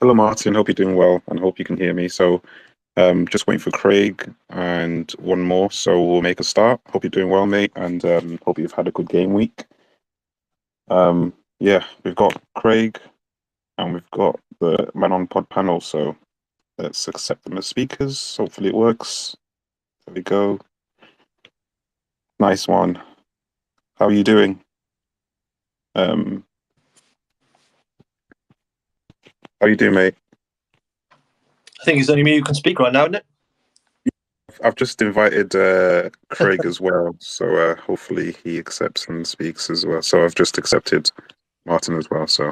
Hello, Martin. Hope you're doing well and hope you can hear me. Just waiting for Craig and one more, so we'll make a start. Hope you're doing well, mate, and hope you've had a good game week. Yeah, we've got Craig and we've got the man on pod panel, so let's accept them as speakers. Hopefully it works. There we go. Nice one. How are you doing? Um, how are you doing, mate? I think it's only me who can speak right now, isn't it? I've just invited Craig as well, so hopefully he accepts and speaks as well. So I've just accepted Martin as well. So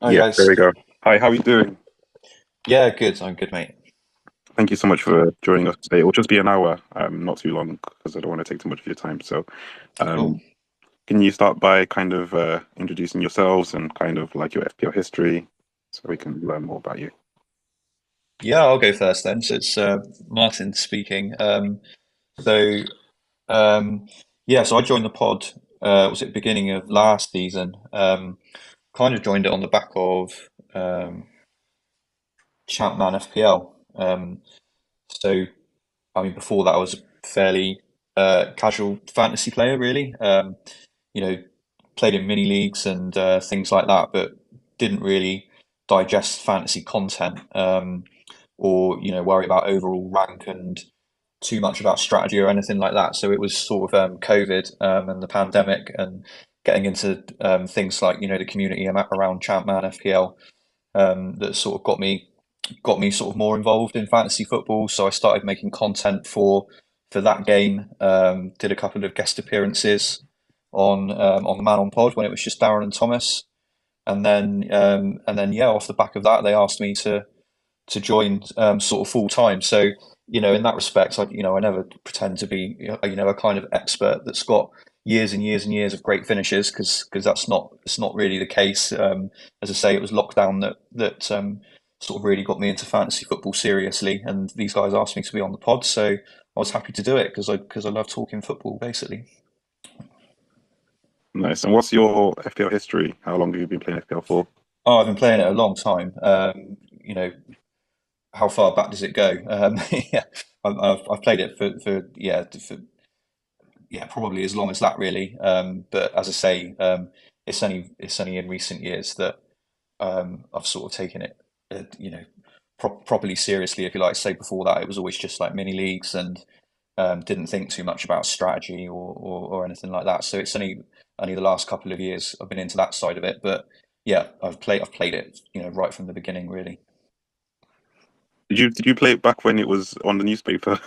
Hi yeah, there guys. we go. Hi, how are you doing? Yeah, good. I'm good, mate. Thank you so much for joining us today. It will just be an hour, not too long, because I don't want to take too much of your time. So, Cool. um, can you start by kind of introducing yourselves and kind of like your FPL history, so we can learn more about you? Yeah, I'll go first then. So it's Martin speaking. So um, yeah, so I joined the pod. Was it beginning of last season? Kind of joined it on the back of Champman FPL. So I mean, before that, I was a fairly casual fantasy player, really. You know, played in mini leagues and things like that, but didn't really digest fantasy content or worry about overall rank and too much about strategy or anything like that. So it was sort of COVID and the pandemic and getting into things like the community around Champman FPL that sort of got me sort of more involved in fantasy football. So I started making content for that game. Did a couple of guest appearances on the Man on Pod when it was just Darren and Thomas, and then yeah, off the back of that, they asked me to join sort of full time. So in that respect, I never pretend to be a kind of expert that's got years and years and years of great finishes because it's not really the case. As I say, it was lockdown that sort of really got me into fantasy football seriously, and these guys asked me to be on the pod, so I was happy to do it because I love talking football basically. Nice. And what's your FPL history? How long have you been playing FPL for? Oh, I've been playing it a long time. You know, how far back does it go? Yeah, I've played it for probably as long as that really. But as I say, it's only in recent years that I've sort of taken it, properly seriously, if you like. Say before that, it was always just like mini leagues and didn't think too much about strategy or anything like that. So it's only the last couple of years I've been into that side of it. But yeah, I've played it, right from the beginning, really. Did you play it back when it was on the newspaper?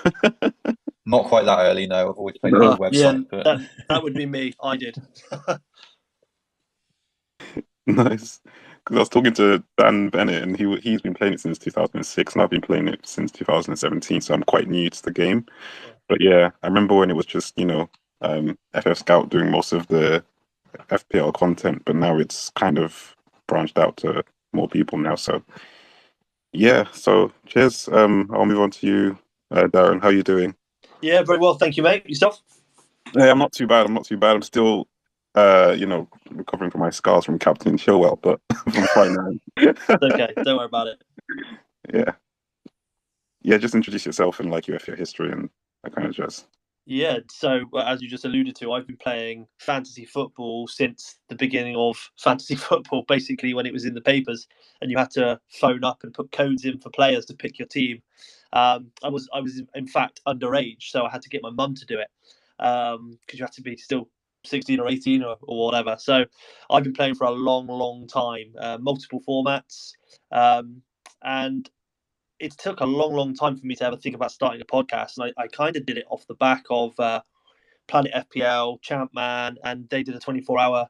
Not quite that early, no. I've always played it on No. the Yeah, website, but that would be me. I did. Nice. Because I was talking to Dan Bennett, and he's been playing it since 2006, and I've been playing it since 2017, so I'm quite new to the game. But yeah, I remember when it was just, FF Scout doing most of the FPL content, but now it's kind of branched out to more people now. So yeah, so cheers. I'll move on to you, Darren. How you doing? Yeah, very well, thank you, mate. Yourself? Yeah, I'm not too bad. I'm not too bad. I'm still, recovering from my scars from Captain Chilwell, but I'm fine now. Okay, don't worry about it. Yeah. Yeah, just introduce yourself and like your history and that kind of jazz. Yeah, so as you just alluded to, I've been playing fantasy football since the beginning of fantasy football, basically when it was in the papers and you had to phone up and put codes in for players to pick your team. I was in fact underage, so I had to get my mum to do it because you had to be still 16 or 18 or whatever. So I've been playing for a long, long time, multiple formats, and it took a long, long time for me to ever think about starting a podcast. And I kind of did it off the back of Planet FPL, Champman, and they did a 24-hour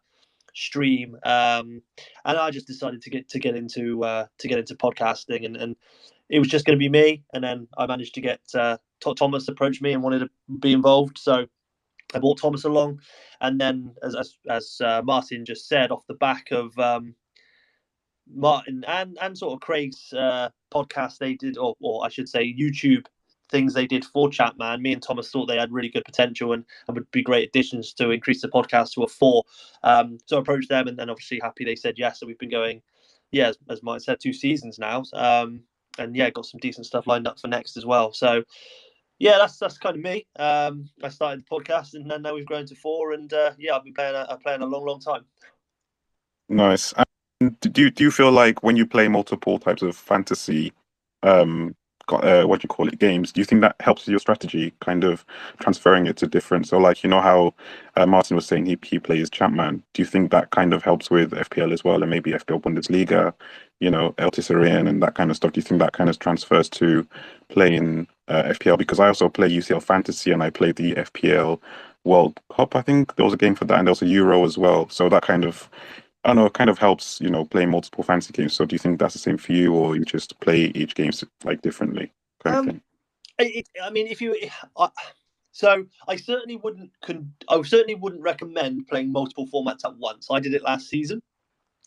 stream. And I just decided to get into podcasting, and it was just going to be me. And then I managed to get Thomas approached me and wanted to be involved, so I brought Thomas along. And then, as Martin just said, off the back of Martin and sort of Craig's podcast they did, or I should say YouTube things they did for Chatman. Me and Thomas thought they had really good potential and would be great additions to increase the podcast to a 4. So I approached them, and then obviously happy they said yes. So we've been going yeah, as Mike said, 2 seasons now. And yeah, got some decent stuff lined up for next as well. So yeah, that's kind of me. I started the podcast, and then now we've grown to 4, and yeah, I've been playing a long time. Nice. And do you feel like when you play multiple types of fantasy, um, what do you call it, games, do you think that helps your strategy, kind of transferring it to different? So, like, you know how Martin was saying he plays Champman. Do you think that kind of helps with FPL as well, and maybe FPL Bundesliga, El Tisserand and that kind of stuff? Do you think that kind of transfers to playing FPL? Because I also play UCL Fantasy and I play the FPL World Cup. I think there was a game for that, and there was a Euro as well. So that kind of I don't know, it kind of helps, playing multiple fantasy games. So do you think that's the same for you, or you just play each game like differently, kind of thing? I mean, so I certainly wouldn't recommend playing multiple formats at once. I did it last season,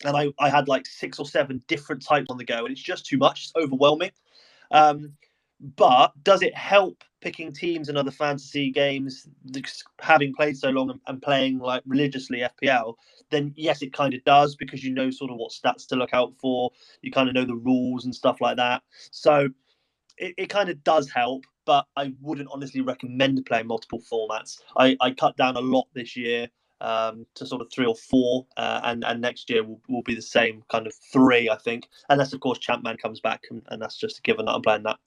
and I had like 6 or 7 different types on the go, and it's just too much. It's overwhelming. But does it help picking teams and other fantasy games, having played so long and playing like religiously FPL? Then yes, it kind of does, because you know sort of what stats to look out for. You kind of know the rules and stuff like that. So it kind of does help, but I wouldn't honestly recommend playing multiple formats. I cut down a lot this year to sort of 3 or 4, and next year will be the same kind of 3, I think, unless of course Champman comes back, and that's just a given that I'm playing that.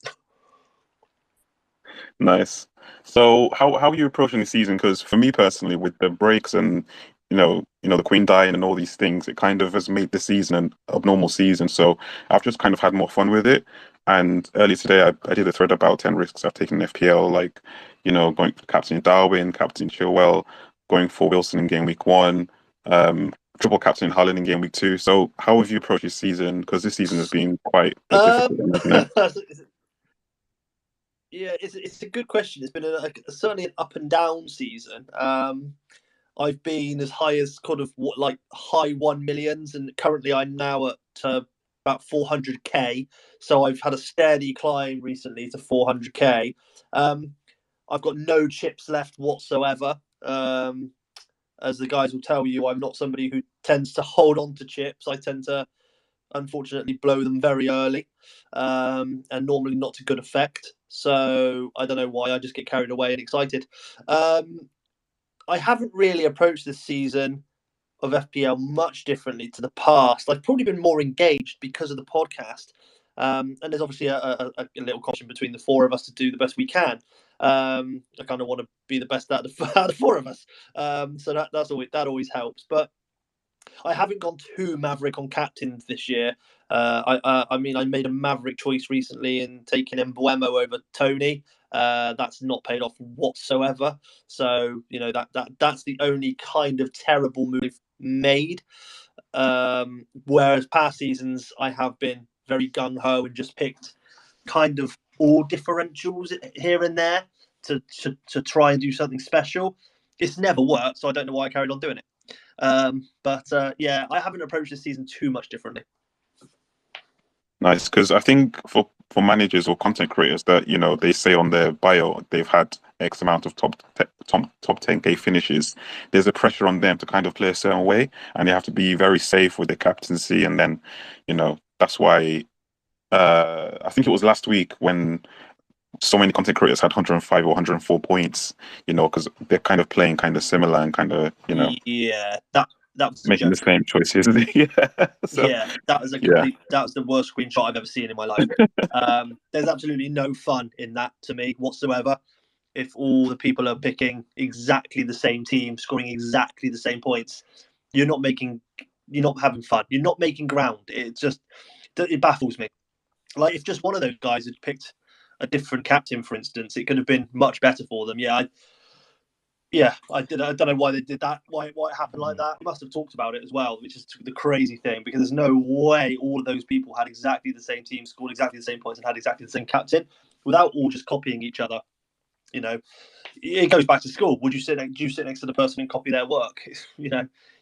Nice. So how are you approaching the season? Because for me personally, with the breaks and the Queen dying and all these things, it kind of has made the season an abnormal season. So I've just kind of had more fun with it. And earlier today, I did a thread about 10 risks I've taken in FPL, like going for captain Darwin, captain Chilwell, going for Wilson in game week 1, triple captain Haaland in game week 2. So how have you approached this season? Because this season has been quite a difficult one, hasn't it? Yeah, it's a good question. It's been certainly an up and down season. I've been as high as kind of high 1 millions, and currently I'm now at about 400k. So I've had a steady climb recently to 400k. I've got no chips left whatsoever. As the guys will tell you, I'm not somebody who tends to hold on to chips. I tend to, unfortunately, blow them very early, and normally not to good effect. So I don't know why, I just get carried away and excited. I haven't really approached this season of FPL much differently to the past. I've probably been more engaged because of the podcast. And there's obviously a little competition between the 4 of us to do the best we can. I kind of want to be the best out of the 4 of us. So that always helps. But I haven't gone too maverick on captains this year. I mean, I made a maverick choice recently in taking Mbuemo over Tony. That's not paid off whatsoever. So that's the only kind of terrible move made. Whereas past seasons, I have been very gung ho and just picked kind of all differentials here and there to try and do something special. It's never worked, so I don't know why I carried on doing it. But yeah, I haven't approached this season too much differently. Nice, because I think for managers or content creators that they say on their bio they've had X amount of top 10k finishes. There's a pressure on them to kind of play a certain way, and they have to be very safe with their captaincy. And then, that's why I think it was last week when so many content creators had 105 or 104 points. Because they're kind of playing kind of similar and kind of yeah, that was making the same choices. Yeah. So, yeah, that was that was the worst screenshot I've ever seen in my life. There's absolutely no fun in that to me whatsoever. If all the people are picking exactly the same team, scoring exactly the same points, you're not having fun. You're not making ground. It baffles me. Like, if just one of those guys had picked a different captain, for instance, it could have been much better for them. I don't know why they did that. Why it happened like that. We must have talked about it as well, which is the crazy thing, because there's no way all of those people had exactly the same team, scored exactly the same points, and had exactly the same captain without all just copying each other. It goes back to school. Do you sit next to the person and copy their work? You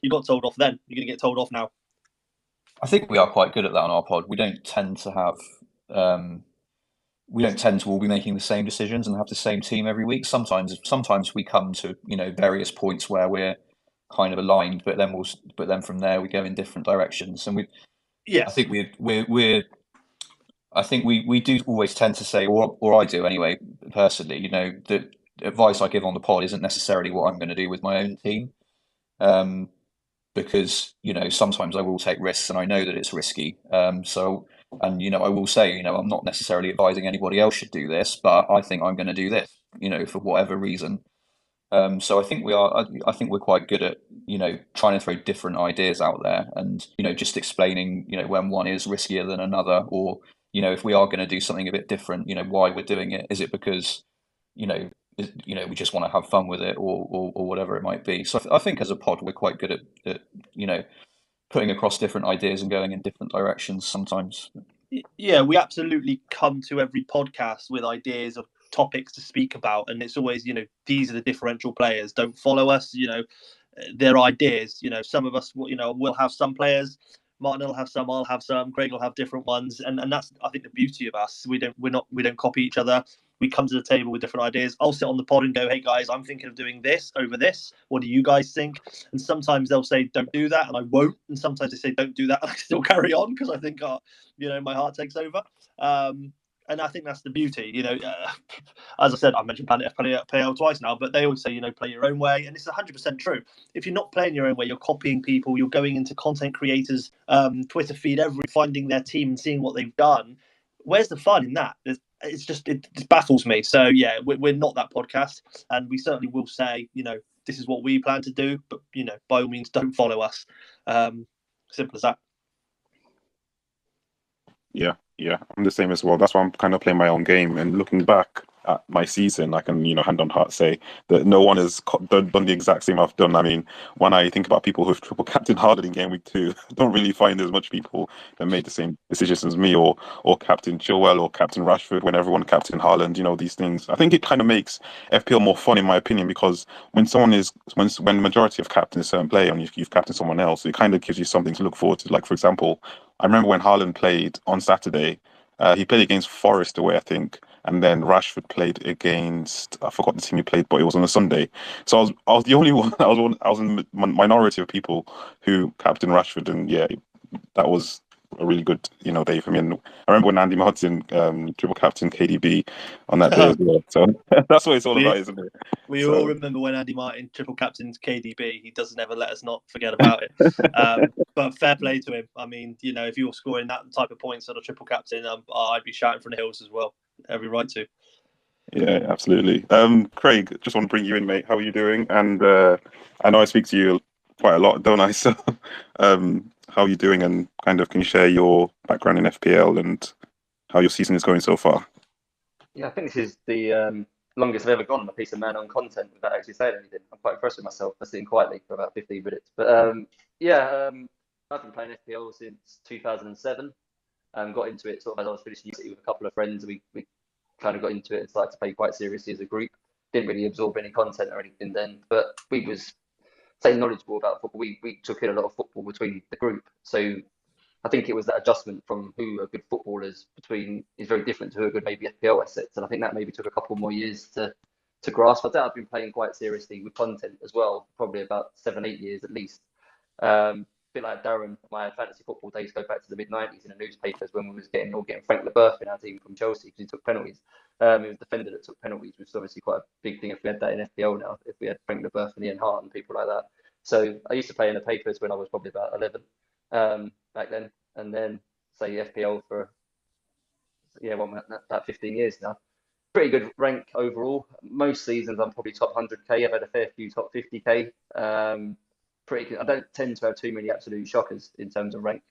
got told off then. You're going to get told off now. I think we are quite good at that on our pod. We don't tend to have. We don't tend to all be making the same decisions and have the same team every week. Sometimes we come to various points where we're kind of aligned, but then from there we go in different directions. And Yes. I think we do always tend to say, or I do anyway, personally, the advice I give on the pod isn't necessarily what I'm going to do with my own team. Because, sometimes I will take risks and I know that it's risky. And, I will say, I'm not necessarily advising anybody else should do this, but I think I'm going to do this, for whatever reason. So I think I think we're quite good at, trying to throw different ideas out there and, just explaining, when one is riskier than another, or, if we are going to do something a bit different, why we're doing it. Is it because, you know, we just want to have fun with it, or whatever it might be. So I think as a pod, we're quite good at putting across different ideas and going in different directions sometimes. Yeah, we absolutely come to every podcast with ideas of topics to speak about, and it's always, these are the differential players. Don't follow us. Their ideas. Some of us, will have some players. Martin will have some. I'll have some. Craig will have different ones, and that's, I think, the beauty of us. We don't copy each other. We come to the table with different ideas. I'll sit on the pod and go, "Hey guys, I'm thinking of doing this over this. What do you guys think?" And sometimes they'll say, "Don't do that," and I won't. And sometimes they say, "Don't do that," and I still carry on because I think, my heart takes over. And I think that's the beauty. As I said, I mentioned Planet FPL twice now, but they always say, play your own way, and it's 100% true. If you're not playing your own way, you're copying people. You're going into content creators' Twitter feed, finding their team and seeing what they've done. Where's the fun in that? It baffles me. So yeah, we're not that podcast, and we certainly will say, this is what we plan to do, but by all means, don't follow us. Simple as that. Yeah, I'm the same as well. That's why I'm kind of playing my own game. And looking back at my season, I can, hand on heart say that no one has done the exact same I've done. I mean, when I think about people who've triple captain Haaland in game week 2, I don't really find there's much people that made the same decisions as me, or Captain Chilwell or Captain Rashford when everyone captain Haaland. These things. I think it kind of makes FPL more fun, in my opinion, because when when majority of captain a certain player and you've captained someone else, it kind of gives you something to look forward to. Like, for example, I remember when Haaland played on Saturday, he played against Forest away, I think, and then Rashford played against, I forgot the team he played, but it was on a Sunday. So I was the only one. I was in the minority of people who captained Rashford, and yeah, that was a really good, day for me. And I remember when Andy Martin triple captain KDB on that day as well. So that's what it's all about, isn't it? We all remember when Andy Martin triple captained KDB. He doesn't ever let us not forget about it. But fair play to him. I mean, if you're scoring that type of points on a triple captain, I'd be shouting from the hills as well. Every right to. Yeah, absolutely. Craig, just want to bring you in, mate. How are you doing? And I know I speak to you quite a lot, don't I? So, how are you doing? And kind of, can you share your background in FPL and how your season is going so far? Yeah, I think this is the longest I've ever gone on a piece of man on content without actually saying anything. I'm quite impressed with myself for sitting quietly for about 15 minutes. But I've been playing FPL since 2007. Got into it sort of as I was finishing university with a couple of friends. We kind of got into it and started to play quite seriously as a group. Didn't really absorb any content or anything then, but we was say knowledgeable about football. We took in a lot of football between the group. So I think it was that adjustment from who are good footballers between is very different to who are good maybe FPL assets, and I think that maybe took a couple more years to grasp. I've been playing quite seriously with content as well, probably about 7-8 years at least. A bit like Darren, my fantasy football days go back to the mid-90s in the newspapers when we was getting Frank Leboeuf in our team from Chelsea because he took penalties. He was a defender that took penalties, which is obviously quite a big thing if we had that in FPL now, if we had Frank Leboeuf and Ian Hart and people like that. So I used to play in the papers when I was probably about 11 back then, and then say FPL for about 15 years now. Pretty good rank overall. Most seasons I'm probably top 100k. I've had a fair few top 50k. Pretty good. I don't tend to have too many absolute shockers in terms of rank.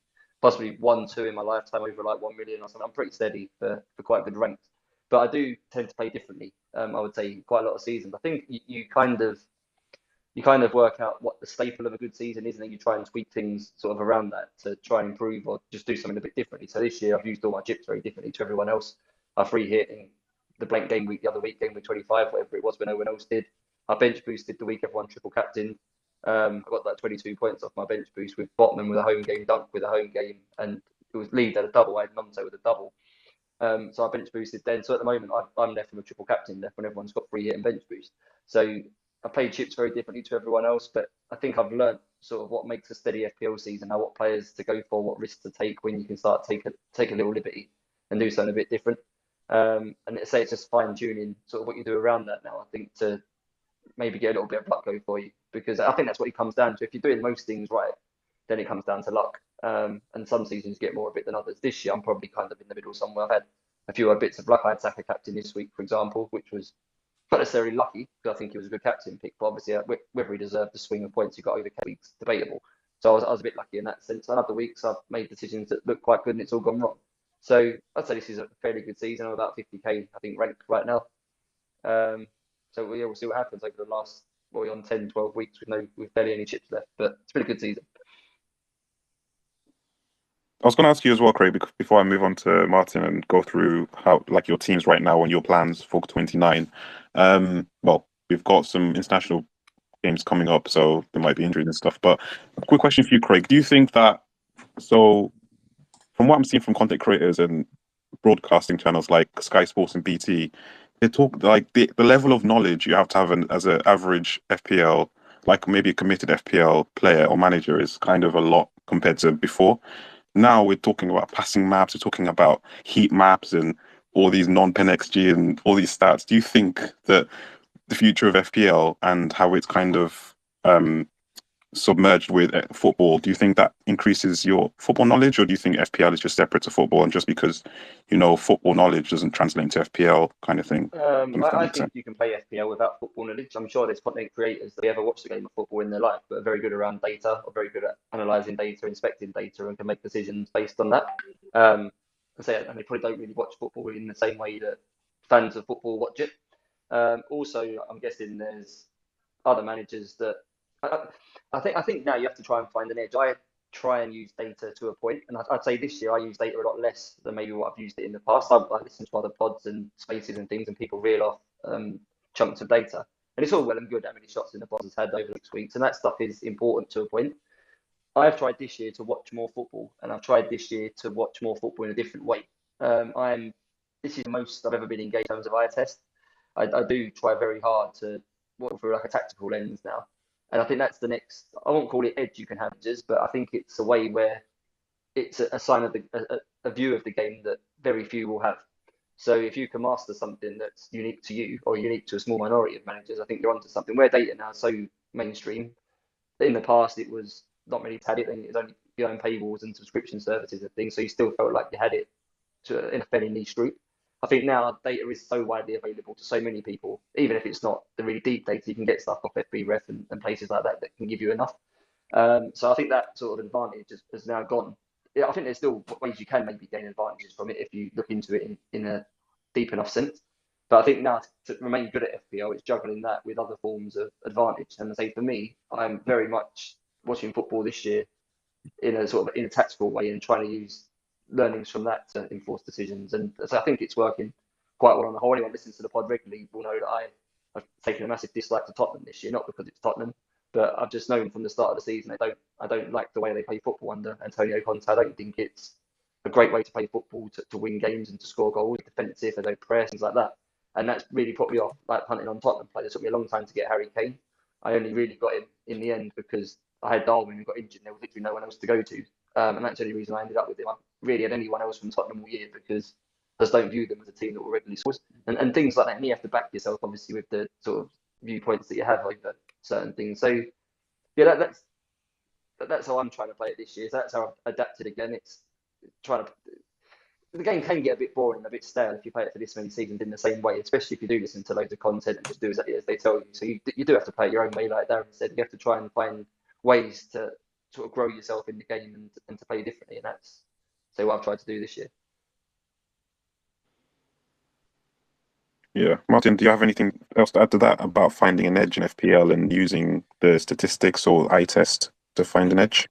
Possibly 1, 2 in my lifetime over like 1 million or something. I'm pretty steady for quite good ranks. But I do tend to play differently. I would say quite a lot of seasons. I think you kind of work out what the staple of a good season is, and then you try and tweak things sort of around that to try and improve or just do something a bit differently. So this year I've used all my chips very differently to everyone else. I free hit in the blank game week the other week, game week 25, whatever it was when no one else did. I bench boosted the week everyone triple captain. I got like 22 points off my bench boost with Botman with a home game, Dunk with a home game, and it was Leeds at a double. I had Nonto with a double. So I bench boosted then. So at the moment, I'm left with a triple captain left when everyone's got free hit and bench boost. So I play chips very differently to everyone else, but I think I've learned sort of what makes a steady FPL season, now what players to go for, what risks to take when you can start take a little liberty and do something a bit different. And say it's just fine tuning sort of what you do around that now. I think to maybe get a little bit of luck go for you, because I think that's what it comes down to. If you're doing most things right, then it comes down to luck. And some seasons get more of it than others. This year, I'm probably kind of in the middle somewhere. I've had a few bits of luck. I had Saka captain this week, for example, which was not necessarily lucky because I think he was a good captain pick, but obviously whether he deserved the swing of points he got over weeks debatable. So I was a bit lucky in that sense. And other weeks I've made decisions that look quite good and it's all gone wrong. So I'd say this is a fairly good season. I'm about 50k I think ranked right now. So yeah, we'll see what happens over the last we're on 10, 12 weeks with barely any chips left, but it's been a good season. I was going to ask you as well, Craig, before I move on to Martin and go through how like your teams right now and your plans for 29. Well, we've got some international games coming up, so there might be injuries and stuff. But a quick question for you, Craig. Do you think that, so from what I'm seeing from content creators and broadcasting channels like Sky Sports and BT, they talk like the level of knowledge you have to have as an average FPL, like maybe a committed FPL player or manager, is kind of a lot compared to before. Now we're talking about passing maps, we're talking about heat maps and all these non-pen XG and all these stats. Do you think that the future of FPL and how it's kind of submerged with football, do you think that increases your football knowledge, or do you think FPL is just separate to football, and just because football knowledge doesn't translate into FPL kind of thing? I think you can play FPL without football knowledge. I'm sure there's content creators that ever watched a game of football in their life, but are very good around data, or very good at analysing data, inspecting data, and can make decisions based on that. And they probably don't really watch football in the same way that fans of football watch it. Also, I'm guessing there's other managers that I think now you have to try and find an edge. I try and use data to a point, and I'd say this year I use data a lot less than maybe what I've used it in the past. I listen to other pods and spaces and things, and people reel off chunks of data, and it's all well and good how many shots in the box has had over 6 weeks, and that stuff is important to a point. I've tried this year to watch more football, and I've tried this year to watch more football in a different way. This is the most I've ever been engaged in terms of eye test. I do try very hard to work through like a tactical lens now. And I think that's the next, I won't call it edge you can have, but I think it's a way where it's a sign of a view of the game that very few will have. So if you can master something that's unique to you or unique to a small minority of managers, I think you're onto something. Where data now is so mainstream, in the past it was not many had it, and it was only your own paywalls and subscription services and things. So you still felt like you had it in a fairly niche group. I think now data is so widely available to so many people, even if it's not the really deep data, you can get stuff off FBref and places like that can give you enough. So I think that sort of advantage has now gone. Yeah, I think there's still ways you can maybe gain advantages from it if you look into it in a deep enough sense. But I think now to remain good at FPL, it's juggling that with other forms of advantage. And I say for me, I'm very much watching football this year in a tactical way and trying to use learnings from that to enforce decisions. And so I think it's working quite well on the whole. Anyone listens to the pod regularly will know that I've taken a massive dislike to Tottenham this year, not because it's Tottenham, but I've just known from the start of the season I don't like the way they play football under Antonio Conte. I don't think it's a great way to play football to win games and to score goals, defensive, they don't press, things like that. And that's really put me off, like punting on Tottenham players. It took me a long time to get Harry Kane. I only really got him in the end because I had Darwin who got injured and there was literally no one else to go to. And that's the only reason I ended up with him. I really had anyone else from Tottenham all year because I just don't view them as a team that will regularly scores. And things like that. And you have to back yourself, obviously, with the sort of viewpoints that you have over certain things. So, yeah, that's how I'm trying to play it this year. So that's how I've adapted again. It's trying to. The game can get a bit boring, a bit stale if you play it for this many seasons in the same way, especially if you do listen to loads of content and just do exactly as they tell you. So you do have to play it your own way, like Darren said. You have to try and find ways to sort of grow yourself in the game and to play differently. And that's what I've tried to do this year. Yeah. Martin, do you have anything else to add to that about finding an edge in FPL and using the statistics or eye test to find an edge?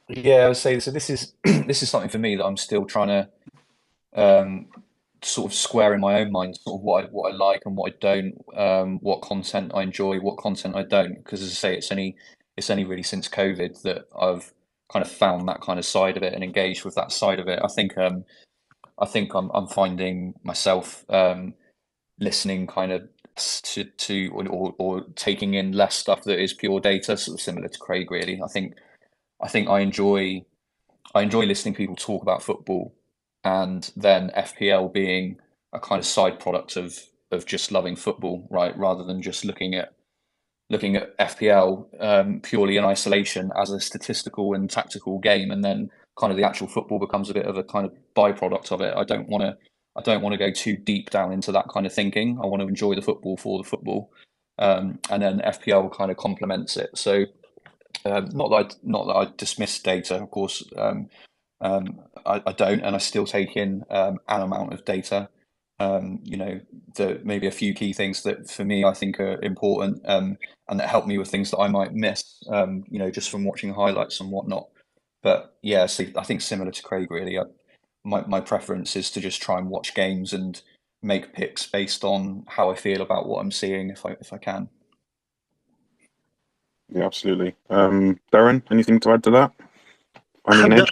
Yeah, I would say so. This is this is something for me that I'm still trying to sort of square in my own mind, sort of what I like and what I don't, what content I enjoy, what content I don't. Because as I say, it's only really since COVID that I've kind of found that kind of side of it and engaged with that side of it. I think I'm finding myself listening kind of less or taking in less stuff that is pure data, sort of similar to Craig. Really, I think I enjoy listening to people talk about football, and then FPL being a kind of side product of just loving football, right? Rather than just looking at FPL purely in isolation as a statistical and tactical game, and then kind of the actual football becomes a bit of a kind of byproduct of it. I don't want to go too deep down into that kind of thinking. I want to enjoy the football for the football, and then FPL kind of complements it. So not that I dismiss data, of course. I don't, and I still take in an amount of data. Maybe a few key things that for me I think are important, and that help me with things that I might miss, just from watching highlights and whatnot. But yeah, so I think similar to Craig, really, my preference is to just try and watch games and make picks based on how I feel about what I'm seeing, if I can. Yeah, absolutely. Darren, anything to add to that? Finding an edge?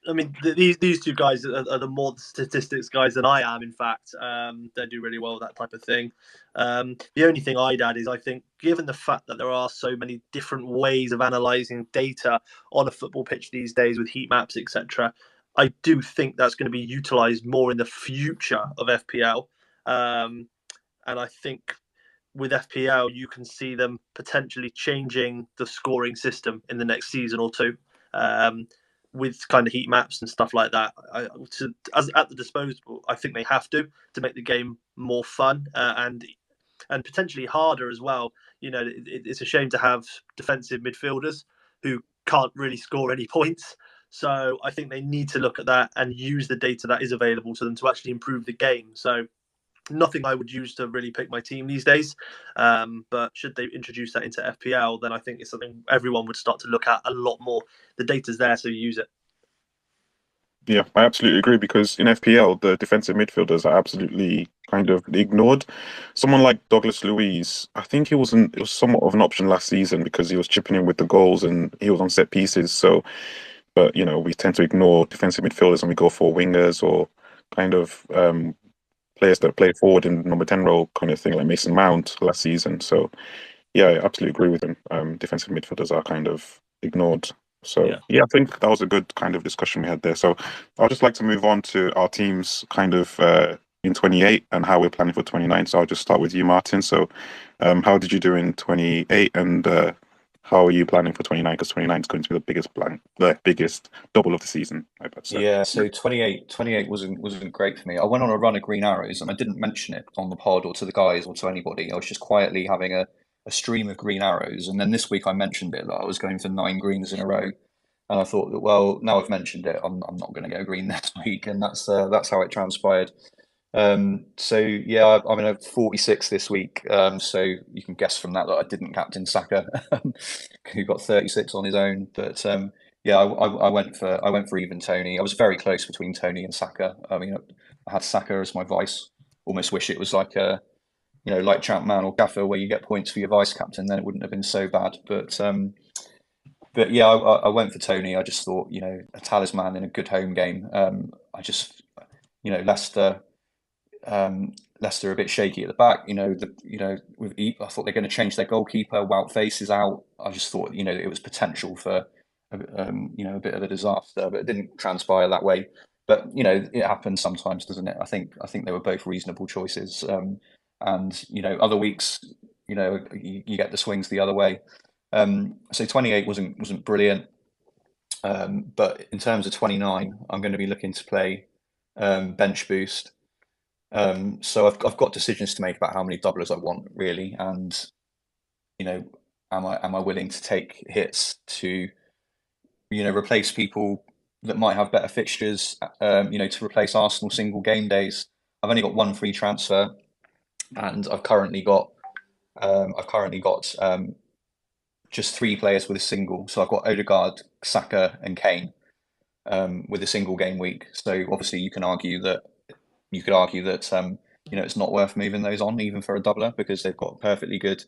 I mean, these two guys are the more statistics guys than I am. In fact, they do really well with that type of thing. The only thing I'd add is I think, given the fact that there are so many different ways of analysing data on a football pitch these days with heat maps, etc., I do think that's going to be utilised more in the future of FPL. And I think with FPL, you can see them potentially changing the scoring system in the next season or two. With kind of heat maps and stuff like that, as at the disposal, I think they have to make the game more fun and potentially harder as well. It's a shame to have defensive midfielders who can't really score any points. So I think they need to look at that and use the data that is available to them to actually improve the game. So nothing I would use to really pick my team these days. But should they introduce that into FPL, then I think it's something everyone would start to look at a lot more. The data's there, so you use it. Yeah, I absolutely agree, because in FPL, the defensive midfielders are absolutely kind of ignored. Someone like Douglas Luiz, I think it was somewhat of an option last season because he was chipping in with the goals and he was on set pieces. So, but we tend to ignore defensive midfielders and we go for wingers or kind of players that play forward in the number 10 role, kind of thing, like Mason Mount last season. So yeah, I absolutely agree with him. Defensive midfielders are kind of ignored. So yeah, I think that was a good kind of discussion we had there. So I'd just like to move on to our teams kind of in 28 and how we're planning for 29. So I'll just start with you, Martin. So how did you do in 28, and how are you planning for 29? Because 29 is going to be the biggest double of the season, I bet. So. Yeah, so 28 wasn't great for me. I went on a run of green arrows, and I didn't mention it on the pod or to the guys or to anybody. I was just quietly having a stream of green arrows, and then this week I mentioned it that I was going for 9 greens in a row, and I thought that, well, now I've mentioned it, I'm not going to go green next week, and that's how it transpired. So yeah, I'm in a 46 this week. So you can guess from that I didn't captain Saka, who got 36 on his own. But yeah, I went for even Tony. I was very close between Tony and Saka. I mean, I had Saka as my vice. Almost wish it was like like Champman or Gaffer, where you get points for your vice captain. Then it wouldn't have been so bad. But yeah, I went for Tony. I just thought, a talisman in a good home game. I just, Leicester. Leicester are a bit shaky at the back. I thought they're going to change their goalkeeper. Wout Face is out. I just thought, it was potential for, a bit of a disaster, but it didn't transpire that way. But it happens sometimes, doesn't it? I think they were both reasonable choices. And other weeks, you get the swings the other way. So 28 wasn't brilliant. But in terms of 29, I'm going to be looking to play bench boost. So I've got decisions to make about how many doublers I want, really, and am I willing to take hits to replace people that might have better fixtures, to replace Arsenal single game days. I've only got one free transfer, and I've currently got just 3 players with a single. So I've got Odegaard, Saka, and Kane with a single game week. So obviously you could argue that it's not worth moving those on even for a doubler, because they've got perfectly good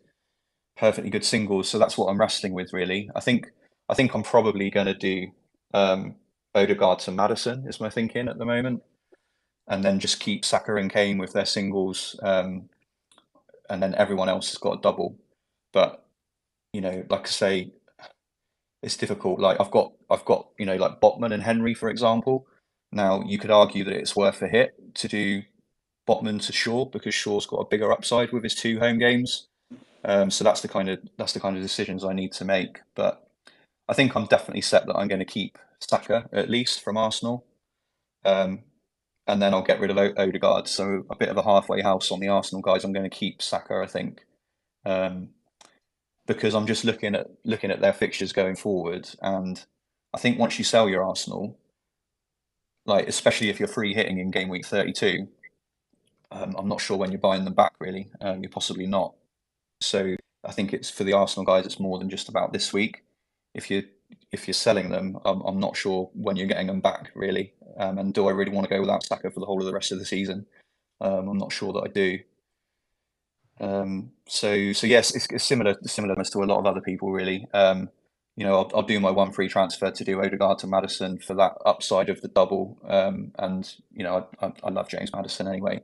singles. So that's what I'm wrestling with, really. I think I'm probably going to do Odegaard to Maddison is my thinking at the moment, and then just keep Saka and Kane with their singles and then everyone else has got a double. But like I say, it's difficult. Like I've got like Botman and Henry, for example. Now you could argue that it's worth a hit to do Botman to Shaw because Shaw's got a bigger upside with his 2 home games. So that's the kind of decisions I need to make. But I think I'm definitely set that I'm going to keep Saka at least from Arsenal, and then I'll get rid of Odegaard. So a bit of a halfway house on the Arsenal guys. I'm going to keep Saka, I think, because I'm just looking at their fixtures going forward, and I think once you sell your Arsenal, like especially if you're free hitting in game week 32, I'm not sure when you're buying them back. Really, you're possibly not. So I think it's for the Arsenal guys. It's more than just about this week. If you're selling them, I'm not sure when you're getting them back really. And do I really want to go without Saka for the whole of the rest of the season? I'm not sure that I do. So yes, it's similar to a lot of other people really. I'll do my one free transfer to do Odegaard to Maddison for that upside of the double. And I love James Maddison anyway.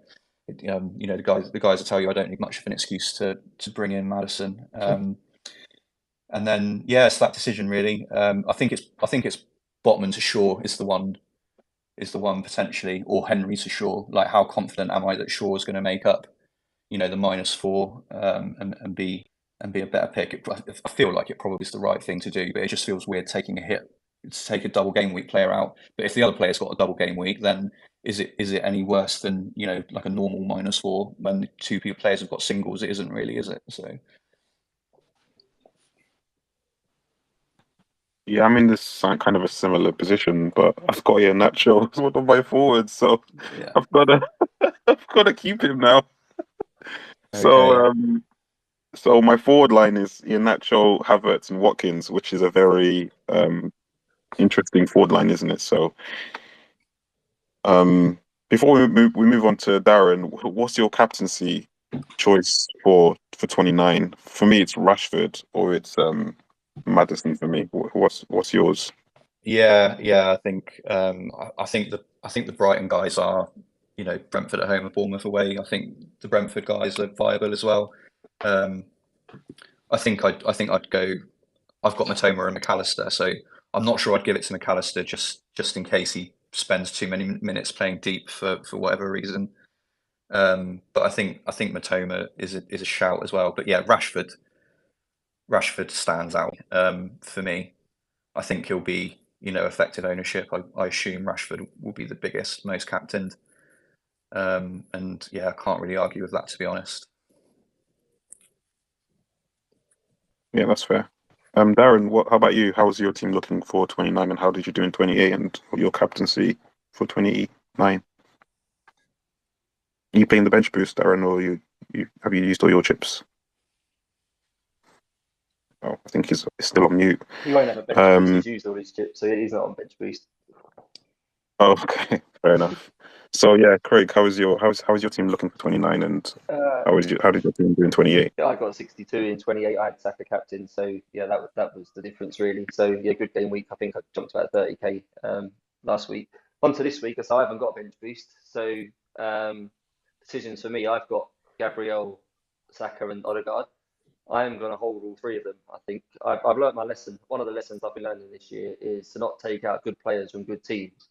The guys will tell you I don't need much of an excuse to bring in Maddison. And then it's that decision really. I think it's Botman to Shaw is the one potentially, or Henry to Shaw. Like how confident am I that Shaw is going to make up, the -4 and be a better pick? I feel like it probably is the right thing to do, but it just feels weird taking a hit to take a double game week player out. But if the other player's got a double game week, then is it any worse than like a normal -4 when the 2 players have got singles? It isn't really, is it? So. Yeah, I'm in this kind of a similar position, but I've got Nacho as one of my forwards, so Yeah. I've got to I've got to keep him now. Okay. So my forward line is Nacho, Havertz, and Watkins, which is a very interesting forward line, isn't it? So before we move on to Darren, what's your captaincy choice for 29? For me, it's Rashford or it's Maddison. For me, what's yours? Yeah. I think I think the Brighton guys are, Brentford at home and Bournemouth away. I think the Brentford guys are viable as well. I think I'd go. I've got Matoma and McAllister, so I'm not sure I'd give it to McAllister just in case he spends too many minutes playing deep for whatever reason. But I think Matoma is a shout as well. But yeah, Rashford stands out for me. I think he'll be, effective ownership. I assume Rashford will be the biggest, most captained. And yeah, I can't really argue with that, to be honest. Yeah, that's fair. Darren, how about you? How's your team looking for 29 and how did you do in 28 and your captaincy for 29? Are you playing the bench boost, Darren, or you have you used all your chips? Oh, I think he's still on mute. He won't have a bench boost. He's used all his chips, so he's not on bench boost. Oh, okay, fair enough. So yeah, Craig, how's your team looking for 29 and how did your team do in 28? I got 62 in 28. I had Saka captain, so yeah, that was the difference really. So yeah, good game week. I think I jumped about 30k last week. On to this week, so I haven't got a bench boost. So decisions for me, I've got Gabriel, Saka, and Odegaard. I am going to hold all 3 of them. I think I've learned my lesson. One of the lessons I've been learning this year is to not take out good players from good teams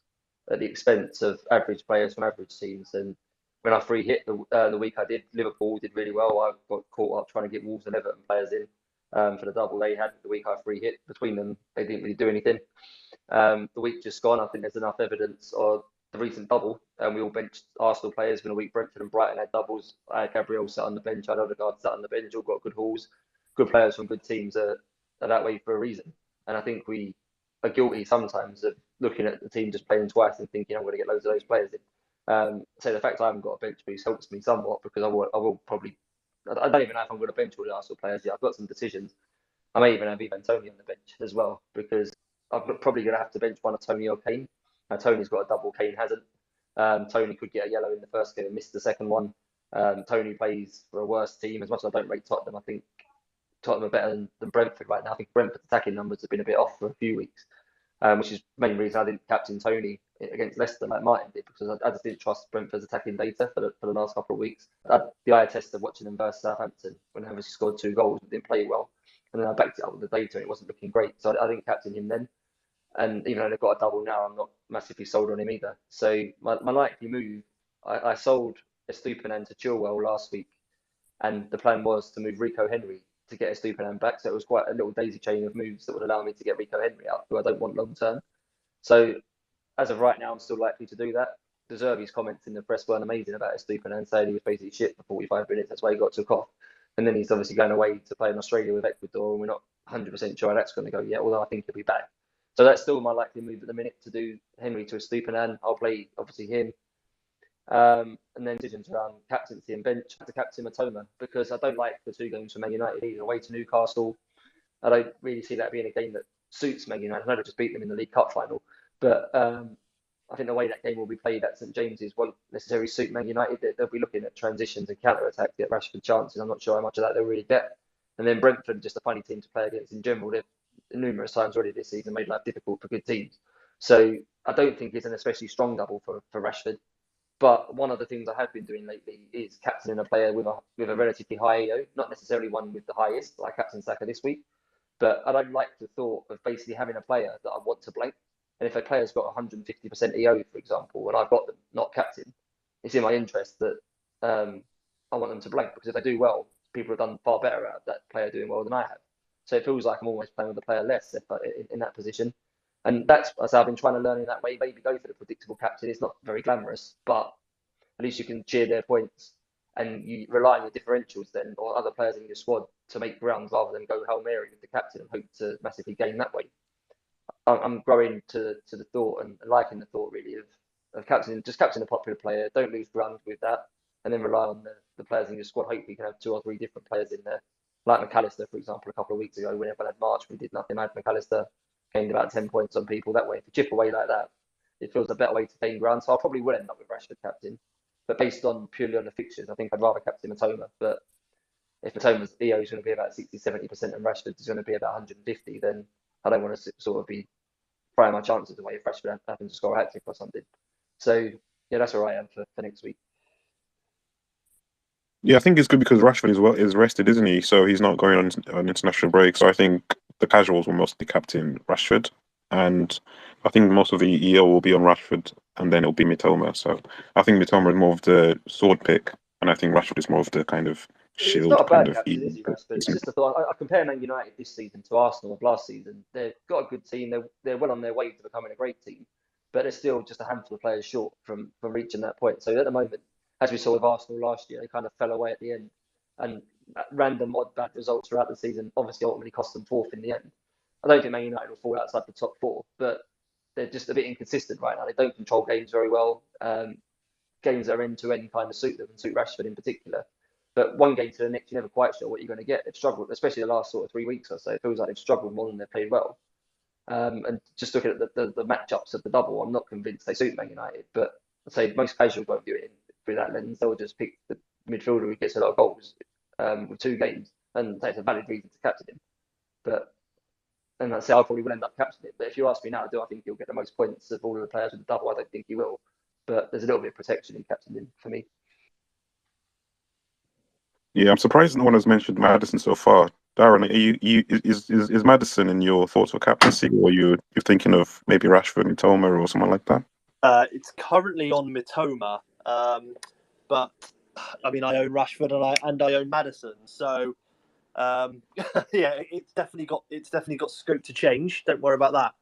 at the expense of average players from average teams. And when I free hit the week I did, Liverpool did really well. I got caught up trying to get Wolves and Everton players in for the double they had. The week I free hit between them, they didn't really do anything. The week just gone, I think there's enough evidence of the recent double, and we all benched Arsenal players in a week. Brentford and Brighton had doubles. I had Gabriel sat on the bench. I had Odegaard sat on the bench. All got good hauls. Good players from good teams are that way for a reason. And I think we are guilty sometimes of looking at the team just playing twice and thinking I'm going to get loads of those players in. So the fact I haven't got a bench boost helps me somewhat because I will probably. I don't even know if I'm going to bench all the Arsenal players yet. I've got some decisions. I may even have Ivan Toney on the bench as well because I'm probably going to have to bench one of Toney or Kane. Now, Toney's got a double, Kane hasn't. Toney could get a yellow in the first game and miss the second one. Toney plays for a worse team. As much as I don't rate Tottenham, I think Tottenham are better than Brentford right now. I think Brentford's attacking numbers have been a bit off for a few weeks, which is the main reason I didn't captain Toney against Leicester like Martin did, because I just didn't trust Brentford's attacking data for the last couple of weeks. I had the eye test of watching them versus Southampton when they obviously scored 2 goals and didn't play well. And then I backed it up with the data and it wasn't looking great. So I didn't captain him then. And even though they've got a double now, I'm not massively sold on him either. So my likely move, I sold Estupiñán to Chilwell last week, and the plan was to move Rico Henry to get Estupiñán back. So it was quite a little daisy chain of moves that would allow me to get Rico Henry out, who I don't want long term. So as of right now, I'm still likely to do that. De Zerbi's comments in the press weren't amazing about Estupiñán, saying he was basically shit for 45 minutes. That's why he got took off. And then he's obviously going away to play in Australia with Ecuador, and we're not 100% sure how that's going to go yet, although I think he'll be back. So that's still my likely move at the minute, to do Henry to Estupiñán. I'll play, obviously, him. And then decisions around captaincy and bench to captain Matoma, because I don't like the 2 games for Man United either. Away to Newcastle, I don't really see that being a game that suits Man United. I know they just beat them in the League Cup final, but I think the way that game will be played at St James's won't necessarily suit Man United. They'll be looking at transitions and counter-attack to get Rashford chances. I'm not sure how much of that they'll really get. And then Brentford are just a funny team to play against in general. They've numerous times already this season made life difficult for good teams. So I don't think it's an especially strong double for Rashford. But one of the things I have been doing lately is captaining a player with a relatively high EO, not necessarily one with the highest, like Captain Saka this week. But I don't like the thought of basically having a player that I want to blank. And if a player's got 150% EO, for example, and I've got them not captain, it's in my interest that I want them to blank, because if they do well, people have done far better out of that player doing well than I have. So it feels like I'm always playing with the player less if in that position. And that's what I've been trying to learn in that way. Maybe go for the predictable captain. It's not very glamorous, but at least you can cheer their points, and you rely on the differentials then, or other players in your squad, to make ground rather than go Hail Mary with the captain and hope to massively gain that way. I'm growing to the thought and liking the thought really of captaining a popular player. Don't lose ground with that, and then rely on the players in your squad. Hopefully you can have 2 or 3 different players in there, like McAllister, for example, a couple of weeks ago when everyone had March, we did nothing. I had McAllister, gained about 10 points on people that way. If you chip away like that, it feels a better way to gain ground. So I probably will end up with Rashford captain, but based on purely on the fixtures, I think I'd rather captain Matoma. But if Matoma's EO is going to be about 60-70% and Rashford is going to be about 150, then I don't want to sort of be throwing my chances away if Rashford happens to score a hat-trick or something. So yeah, that's where I am for next week. Yeah, I think it's good because Rashford is rested, isn't he? So he's not going on international break. So I think the casuals will mostly captain Rashford, and I think most of the EO will be on Rashford, and then it'll be Mitoma. So I think Mitoma is more of the sword pick, and I think Rashford is more of the kind of It's shield not a kind bad of captain, is he, Rashford? It's just a thought. I compare Man United this season to Arsenal of last season. They've got a good team. They're well on their way to becoming a great team, but they're still just a handful of players short from reaching that point. So at the moment, as we saw with Arsenal last year, they kind of fell away at the end, and random odd bad results throughout the season obviously ultimately cost them 4th in the end. I don't think Man United will fall outside the top 4, but they're just a bit inconsistent right now. They don't control games very well. Games that are end-to-end kind of suit them and suit Rashford in particular. But one game to the next, you're never quite sure what you're going to get. They've struggled, especially the last sort of 3 weeks or so. It feels like they've struggled more than they've played well. And just looking at the matchups of the double, I'm not convinced they suit Man United. But I'd say most casuals won't view it through that lens. They'll just pick the midfielder who gets a lot of goals with 2 games, and that's a valid reason to captain him. But and I'd say I probably will end up captaining it. But if you ask me now, do I think he'll get the most points of all of the players with the double? I don't think he will. But there's a little bit of protection in captaining for me. Yeah, I'm surprised no one has mentioned Madison so far. Darren, is Madison in your thoughts for captaincy, or you're thinking of maybe Rashford and Toma or someone like that? It's currently on Mitoma, but I mean I own Rashford and I own Madison, so yeah, it's definitely got scope to change. Don't worry about that.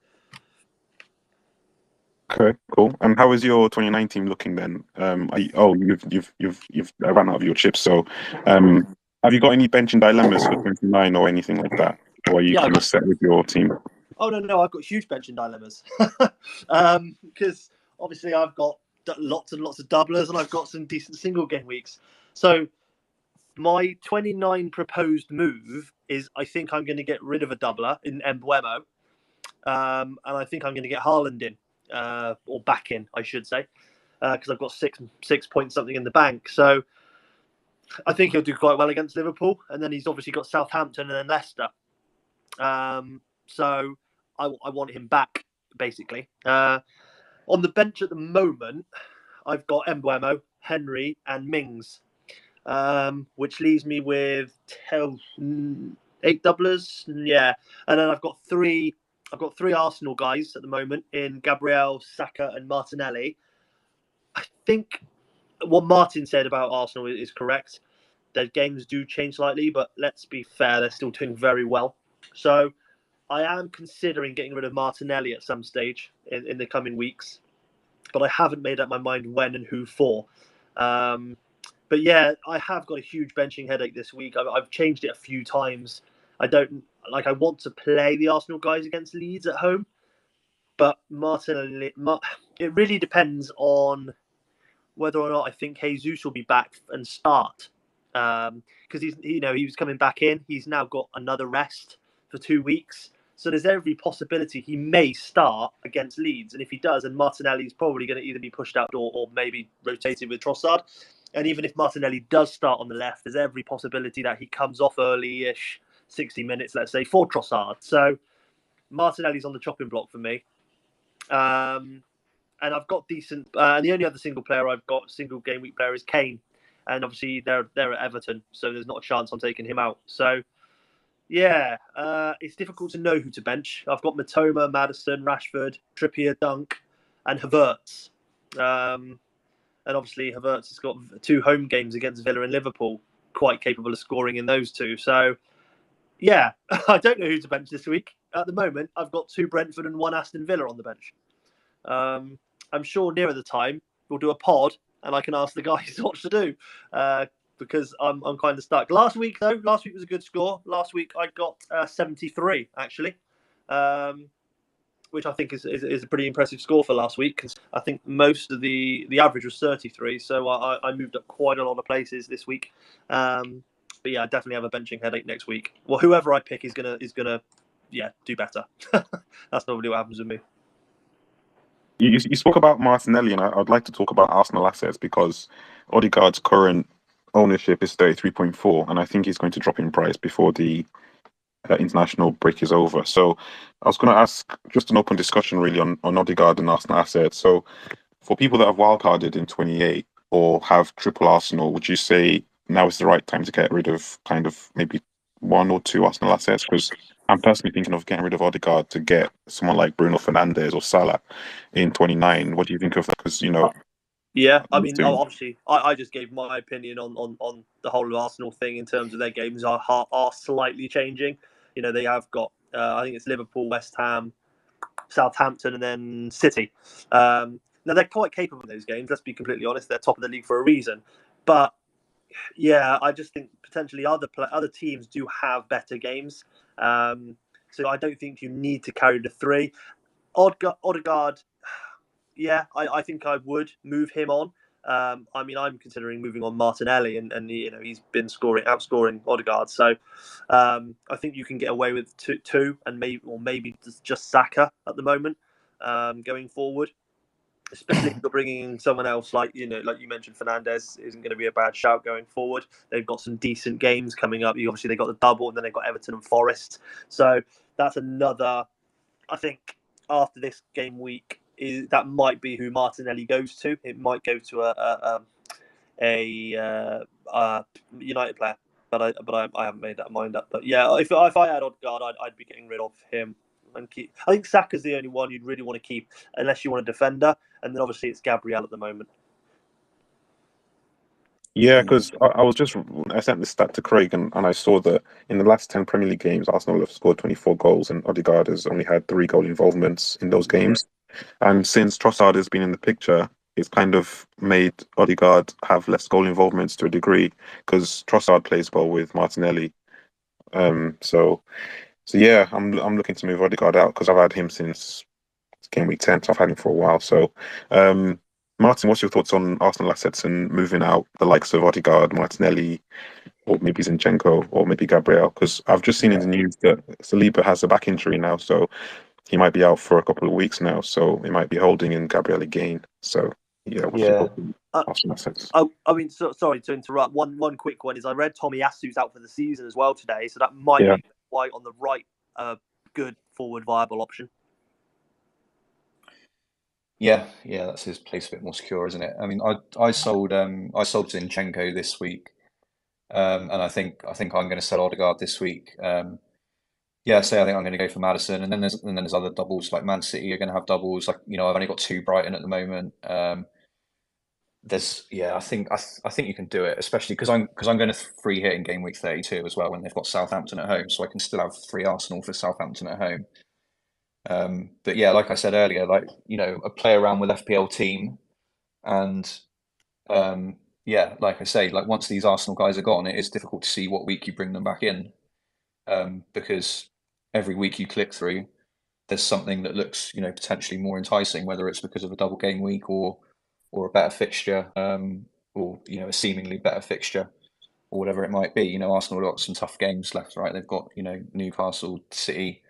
Okay, cool. And how is your 2019 looking then? You've run out of your chips. So, have you got any benching dilemmas for 29 or anything like that, or are you kind of set with your team? Oh no, I've got huge benching dilemmas because obviously I've got lots and lots of doublers and I've got some decent single game weeks. So my 29 proposed move is I think I'm going to get rid of a doubler in Mbeumo, and I think I'm going to get Haaland in. Or back in, I should say, because I've got 6 points something in the bank. So I think he'll do quite well against Liverpool, and then he's obviously got Southampton and then Leicester. So I want him back basically. On the bench at the moment, I've got Mbeumo, Henry, and Mings, which leaves me with 8 doublers. Yeah, and then I've got three Arsenal guys at the moment in Gabriel, Saka, and Martinelli. I think what Martin said about Arsenal is correct. Their games do change slightly, but let's be fair, they're still doing very well. So I am considering getting rid of Martinelli at some stage in the coming weeks, but I haven't made up my mind when and who for. But yeah, I have got a huge benching headache this week. I've changed it a few times. I want to play the Arsenal guys against Leeds at home, but Martinelli, it really depends on whether or not I think Jesus will be back and start. Because he was coming back in. He's now got another rest for 2 weeks. So there's every possibility he may start against Leeds. And if he does, then Martinelli's probably going to either be pushed out or maybe rotated with Trossard. And even if Martinelli does start on the left, there's every possibility that he comes off early-ish, 60 minutes, let's say, for Trossard. So Martinelli's on the chopping block for me. And I've got decent. And the only other single game week player is Kane, and obviously they're at Everton, so there's not a chance I'm taking him out. So yeah, it's difficult to know who to bench. I've got Matoma, Maddison, Rashford, Trippier, Dunk, and Havertz. And obviously Havertz has got 2 home games against Villa and Liverpool, quite capable of scoring in those 2. So yeah, I don't know who to bench this week. At the moment, I've got 2 Brentford and 1 Aston Villa on the bench. I'm sure nearer the time we'll do a pod and I can ask the guys what to do, because I'm kind of stuck. Last week was a good score. Last week I got 73 actually, which I think is a pretty impressive score for last week, because I think most of the average was 33. So I moved up quite a lot of places this week. But yeah, I definitely have a benching headache next week. Well, whoever I pick is gonna do better. That's normally what happens with me. You spoke about Martinelli, and I'd like to talk about Arsenal assets, because Odegaard's current ownership is 33.4, and I think he's going to drop in price before the international break is over. So I was going to ask just an open discussion really on Odegaard and Arsenal assets. So for people that have wildcarded in 28 or have triple Arsenal, would you say now is the right time to get rid of kind of maybe 1 or 2 Arsenal assets? Because I'm personally thinking of getting rid of Odegaard to get someone like Bruno Fernandes or Salah in 29. What do you think of that? Because, yeah, I mean, obviously, I just gave my opinion on the whole of Arsenal thing in terms of their games are slightly changing. They have got, I think it's Liverpool, West Ham, Southampton, and then City. Now, they're quite capable in those games, let's be completely honest. They're top of the league for a reason. But yeah, I just think potentially other teams do have better games. So I don't think you need to carry the 3. Odegaard, yeah, I think I would move him on. I mean, I'm considering moving on Martinelli, and he's been outscoring Odegaard. So I think you can get away with two and maybe just Saka at the moment, going forward. Especially if you're bringing in someone else like you mentioned, Fernandes isn't going to be a bad shout going forward. They've got some decent games coming up. Obviously, they got the double, and then they've got Everton and Forest. So that's another. I think after this game week, that might be who Martinelli goes to. It might go to a United player, but I haven't made that mind up. But yeah, if I had Odegaard, I'd be getting rid of him and keep. I think Saka's the only one you'd really want to keep, unless you want a defender, and then obviously it's Gabriel at the moment. Yeah, because I sent this stat to Craig, and I saw that in the last 10 Premier League games, Arsenal have scored 24 goals, and Odegaard has only had 3 goal involvements in those games. And since Trossard has been in the picture, it's kind of made Odegaard have less goal involvements to a degree, because Trossard plays well with Martinelli. So yeah, I'm looking to move Odegaard out, because I've had him since game week 10, so I've had him for a while. So, Martin, what's your thoughts on Arsenal assets and moving out the likes of Odegaard, Martinelli, or maybe Zinchenko, or maybe Gabriel? Because I've just seen in the news that Saliba has a back injury now, so he might be out for a couple of weeks now. So it might be holding in Gabriel again. So yeah, what's your thoughts on Arsenal assets? I mean, sorry to interrupt. One quick one is I read Tomiyasu's out for the season as well today, so that might be White on the right, good forward viable option. Yeah, that's his place a bit more secure, isn't it? I mean, I sold Zinchenko this week, and I think I'm going to sell Odegaard this week. Yeah, so I think I'm going to go for Maddison, and then there's other doubles like Man City are going to have doubles. Like I've only got 2 Brighton at the moment. I think you can do it, especially because I'm going to free hit in game week 32 as well when they've got Southampton at home, so I can still have 3 Arsenal for Southampton at home. But yeah, like I said earlier, I play around with FPL team, and like I say, like once these Arsenal guys are gone, it is difficult to see what week you bring them back in, because every week you click through, there's something that looks potentially more enticing, whether it's because of a double game week or a better fixture, or a seemingly better fixture, or whatever it might be. Arsenal have got some tough games left, right? They've got Newcastle, City.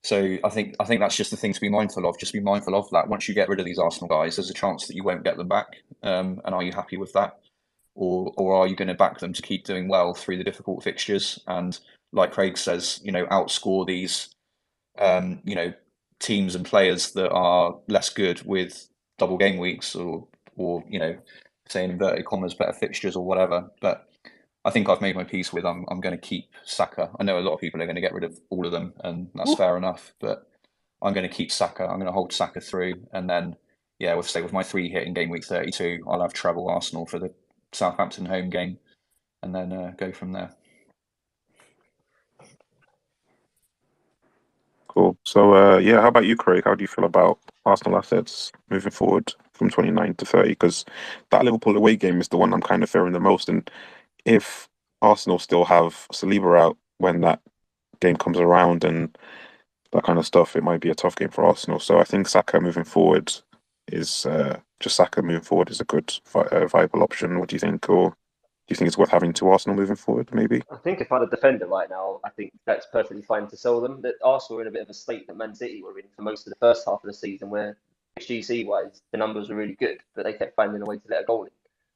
So I think that's just the thing to be mindful of. Just be mindful of that. Once you get rid of these Arsenal guys, there's a chance that you won't get them back. And are you happy with that, or are you going to back them to keep doing well through the difficult fixtures? And like Craig says, outscore these teams and players that are less good with double game weeks, or say in inverted commas better fixtures or whatever. But I think I've made my peace with I'm going to keep Saka. I know a lot of people are going to get rid of all of them, and that's fair enough. But I'm going to keep Saka. I'm going to hold Saka through, and then with my 3 hit in game week 32, I'll have treble Arsenal for the Southampton home game, and then go from there. Cool. So how about you, Craig? How do you feel about Arsenal assets moving forward from 29 to 30? Because that Liverpool away game is the one I'm kind of fearing the most. And if Arsenal still have Saliba out when that game comes around and that kind of stuff, it might be a tough game for Arsenal. So I think Saka moving forward is a good viable option. What do you think? Or do you think it's worth having 2 Arsenal moving forward, maybe? I think if I had a defender right now, I think that's perfectly fine to sell them. That Arsenal were in a bit of a state that Man City were in for most of the first half of the season, where XGC wise the numbers were really good, but they kept finding a way to let a goal in.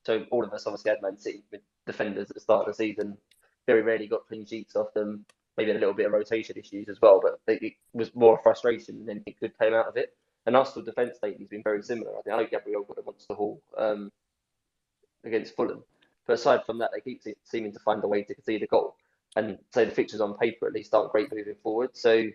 So all of us obviously had Man City with defenders at the start of the season. Very rarely got clean sheets off them. Maybe had a little bit of rotation issues as well, but it was more frustration than anything good came out of it. And Arsenal defence lately has been very similar. I know Gabriel got a monster haul against Fulham. But aside from that, they keep seeming to find a way to concede a goal. And so the fixtures on paper at least aren't great moving forward. So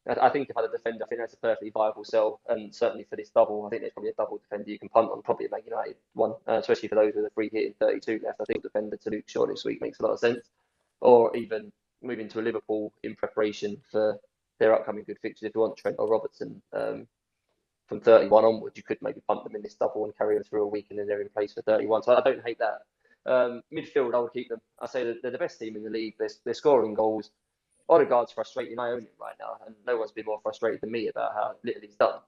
I think if I had a defender, I think that's a perfectly viable sell. And certainly for this double, I think there's probably a double defender you can punt on, probably a Man United one, especially for those with a free hit in 32 left. I think defender to Luke Shaw this week makes a lot of sense. Or even moving to a Liverpool in preparation for their upcoming good fixtures. If you want Trent or Robertson from 31 onwards, you could maybe punt them in this double and carry them through a week, and then they're in place for 31. So I don't hate that. Midfield, I would keep them. I say that they're the best team in the league. They're scoring goals. Odegaard's frustrating. I own him right now, and no one's been more frustrated than me about how little he's done.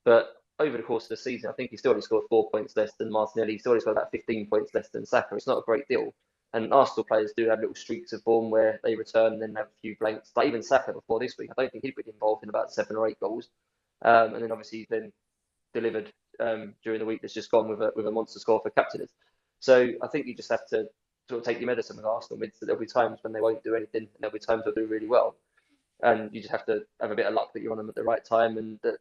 But over the course of the season, I think he still only scored 4 points less than Martinelli. He still only scored about 15 points less than Saka. It's not a great deal. And Arsenal players do have little streaks of form where they return and then have a few blanks. Like even Saka before this week, I don't think he'd been involved in about 7 or 8 goals. And then obviously he's been delivered during the week that's just gone with a monster score for captainers. So I think you just have to sort of take your medicine with Arsenal. There'll be times when they won't do anything, and there'll be times they'll do really well. And you just have to have a bit of luck that you're on them at the right time and that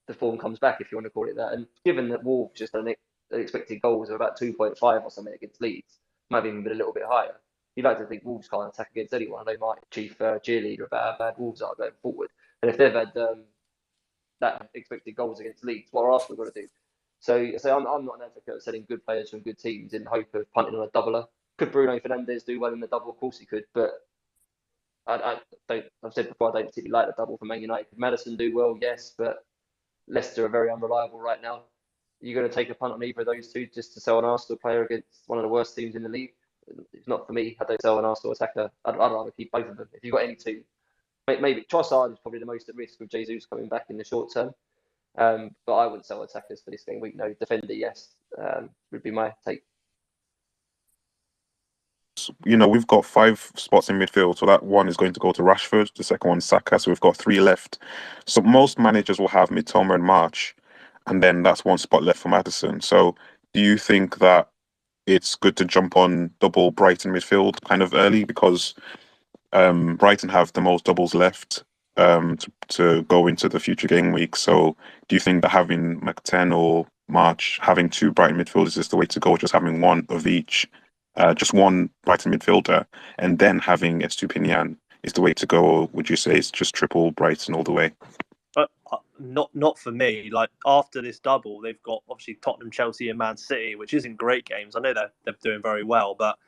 the form comes back, if you want to call it that. And given that Wolves just had an expected goals of about 2.5 or something against Leeds, might have even been a little bit higher. You'd like to think Wolves can't attack against anyone. They might chief cheerleader about how bad Wolves are going forward. And if they've had that expected goals against Leeds, what are Arsenal going to do? So I'm not an advocate of selling good players from good teams in hope of punting on a doubler. Could Bruno Fernandes do well in the double? Of course he could, but I've said before, I don't particularly like the double for Man United. Could Maddison do well? Yes, but Leicester are very unreliable right now. You're going to take a punt on either of those two just to sell an Arsenal player against one of the worst teams in the league? It's not for me. I don't sell an Arsenal attacker. I'd rather keep both of them. If you've got any two, maybe Trossard is probably the most at risk with Jesus coming back in the short term. But I wouldn't sell attackers for this game week. No, defender, yes, would be my take. We've got 5 spots in midfield, so that one is going to go to Rashford, the second one Saka, so we've got 3 left. So most managers will have Mitoma and March, and then that's 1 spot left for Maddison. So do you think that it's good to jump on double Brighton midfield kind of early, because Brighton have the most doubles left, to go into the future game week. So do you think that having McTen or March, having two Brighton midfielders is the way to go, just having one of each, just one Brighton midfielder, and then having Estupinian is the way to go? Or would you say it's just triple Brighton all the way? Not for me. Like after this double, they've got obviously Tottenham, Chelsea, and Man City, which isn't great games. I know they're doing very well, but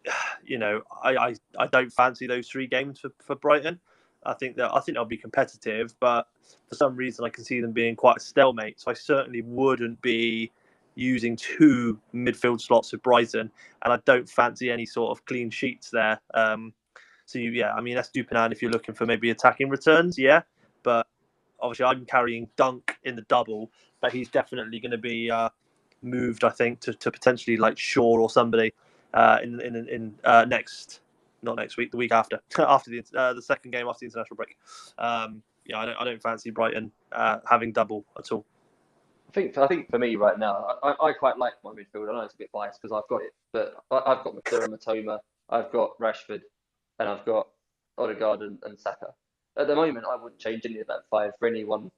I don't fancy those three games for Brighton. I think they'll be competitive, but for some reason I can see them being quite a stalemate. So I certainly wouldn't be using two midfield slots of Brighton, and I don't fancy any sort of clean sheets there. I mean, Estupiñán if you're looking for maybe attacking returns, yeah, but obviously I'm carrying Dunk in the double, but he's definitely going to be moved, I think, to potentially like Shaw or somebody in not next week, the week after, after the second game after the international break. I don't fancy Brighton having double at all. I think for me right now, I quite like my midfield. I know it's a bit biased because I've got it, but I've got Matoma, I've got Rashford, and I've got Odegaard and Saka. At the moment, I wouldn't change any of that five for anyone.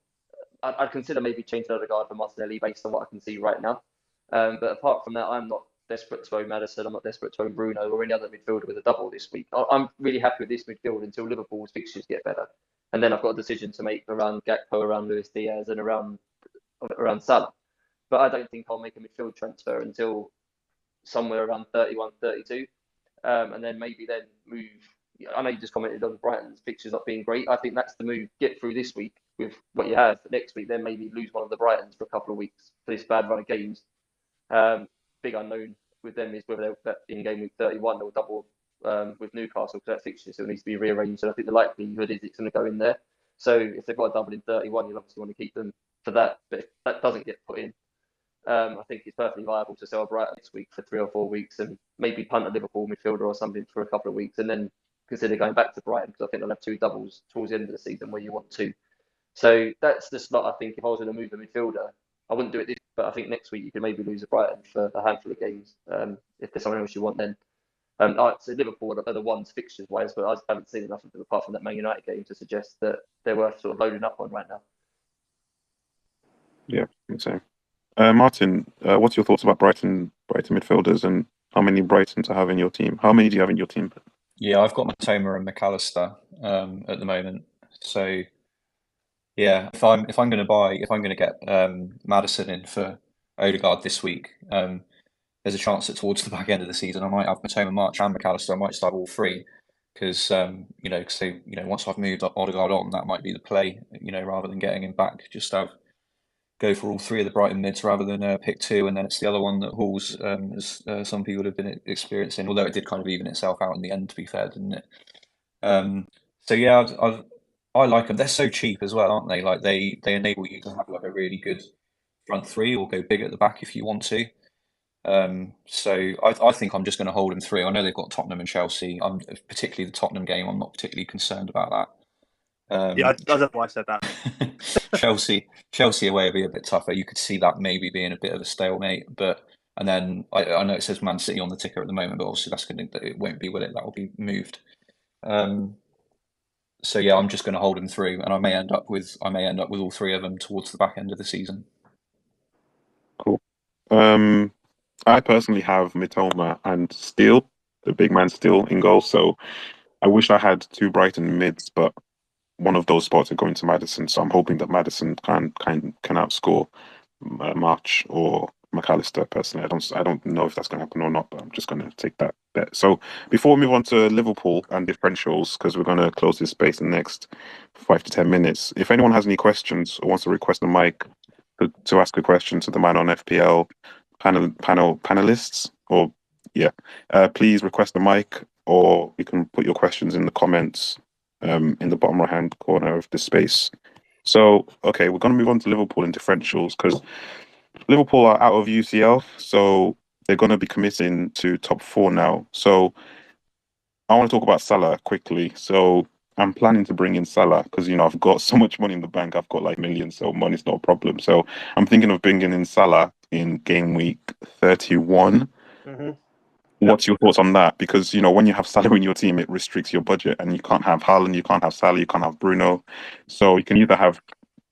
I'd consider maybe changing Odegaard for Martinelli based on what I can see right now. But apart from that, I'm not desperate to own Maddison. I'm not desperate to own Bruno or any other midfielder with a double this week. I'm really happy with this midfield until Liverpool's fixtures get better. And then I've got a decision to make around Gakpo, around Luis Diaz, and around Salah. But I don't think I'll make a midfield transfer until somewhere around 31, 32. And then maybe then move. I know you just commented on Brighton's fixtures not being great. I think that's the move. Get through this week with what you have. Next week, then maybe lose one of the Brightons for a couple of weeks for this bad run of games. Big unknown with them is whether they'll in game week 31 they'll double with Newcastle because that fixture still needs to be rearranged. And I think the likelihood is it's going to go in there. So if they've got a double in 31, you'll obviously want to keep them for that. But if that doesn't get put in, I think it's perfectly viable to sell Brighton next week for 3 or 4 weeks and maybe punt a Liverpool midfielder or something for a couple of weeks and then consider going back to Brighton because I think they'll have two doubles towards the end of the season where you want to. So that's the slot. I think if I was going to move a midfielder, I wouldn't do it this, but I think next week you could maybe lose a Brighton for a handful of games if there's someone else you want then. So Liverpool are the ones fixtures wise, but I just haven't seen enough of them apart from that Man United game to suggest that they're worth sort of loading up on right now. Yeah, same. Martin, what's your thoughts about Brighton midfielders and how many Brighton to have in your team? How many do you have in your team? Yeah, I've got Matoma and McAllister at the moment. So yeah, if I'm going to get Maddison in for Odegaard this week, there's a chance that towards the back end of the season I might have Matoma, March, and McAllister. I might start all three because once I've moved Odegaard on, that might be the play. Rather than getting him back, just go for all three of the Brighton mids rather than pick two, and then it's the other one that hauls, as some people have been experiencing. Although it did kind of even itself out in the end, to be fair, didn't it? So yeah, I like them. They're so cheap as well, aren't they? Like they enable you to have like a really good front three or go big at the back if you want to. So I think I'm just going to hold them through. I know they've got Tottenham and Chelsea. I'm particularly the Tottenham game. I'm not particularly concerned about that. I don't know why I said that. Chelsea away will be a bit tougher. You could see that maybe being a bit of a stalemate. And then I know it says Man City on the ticker at the moment, but obviously it won't be, will it? That will be moved. So yeah, I'm just going to hold them through, and I may end up with all three of them towards the back end of the season. Cool. I personally have Mitoma and Steele, the big man Steele in goal. So I wish I had two Brighton mids, but one of those spots are going to Maddison. So I'm hoping that Maddison can outscore March or McAllister. Personally, I don't know if that's going to happen or not, but I'm just going to take that bet. So before we move on to Liverpool and differentials, because we're going to close this space in the next 5 to 10 minutes. If anyone has any questions or wants to request a mic to ask a question to the Man on FPL panelists, or please request a mic, or you can put your questions in the comments in the bottom right hand corner of the space. So okay, we're going to move on to Liverpool and differentials because Liverpool are out of UCL, so they're going to be committing to top 4 now. So I want to talk about Salah quickly. So I'm planning to bring in Salah because I've got so much money in the bank. I've got like millions, so money's not a problem. So I'm thinking of bringing in Salah in game week 31. Mm-hmm. What's your thoughts on that? Because when you have Salah in your team, it restricts your budget, and you can't have Haaland, you can't have Salah, you can't have Bruno. So you can either have,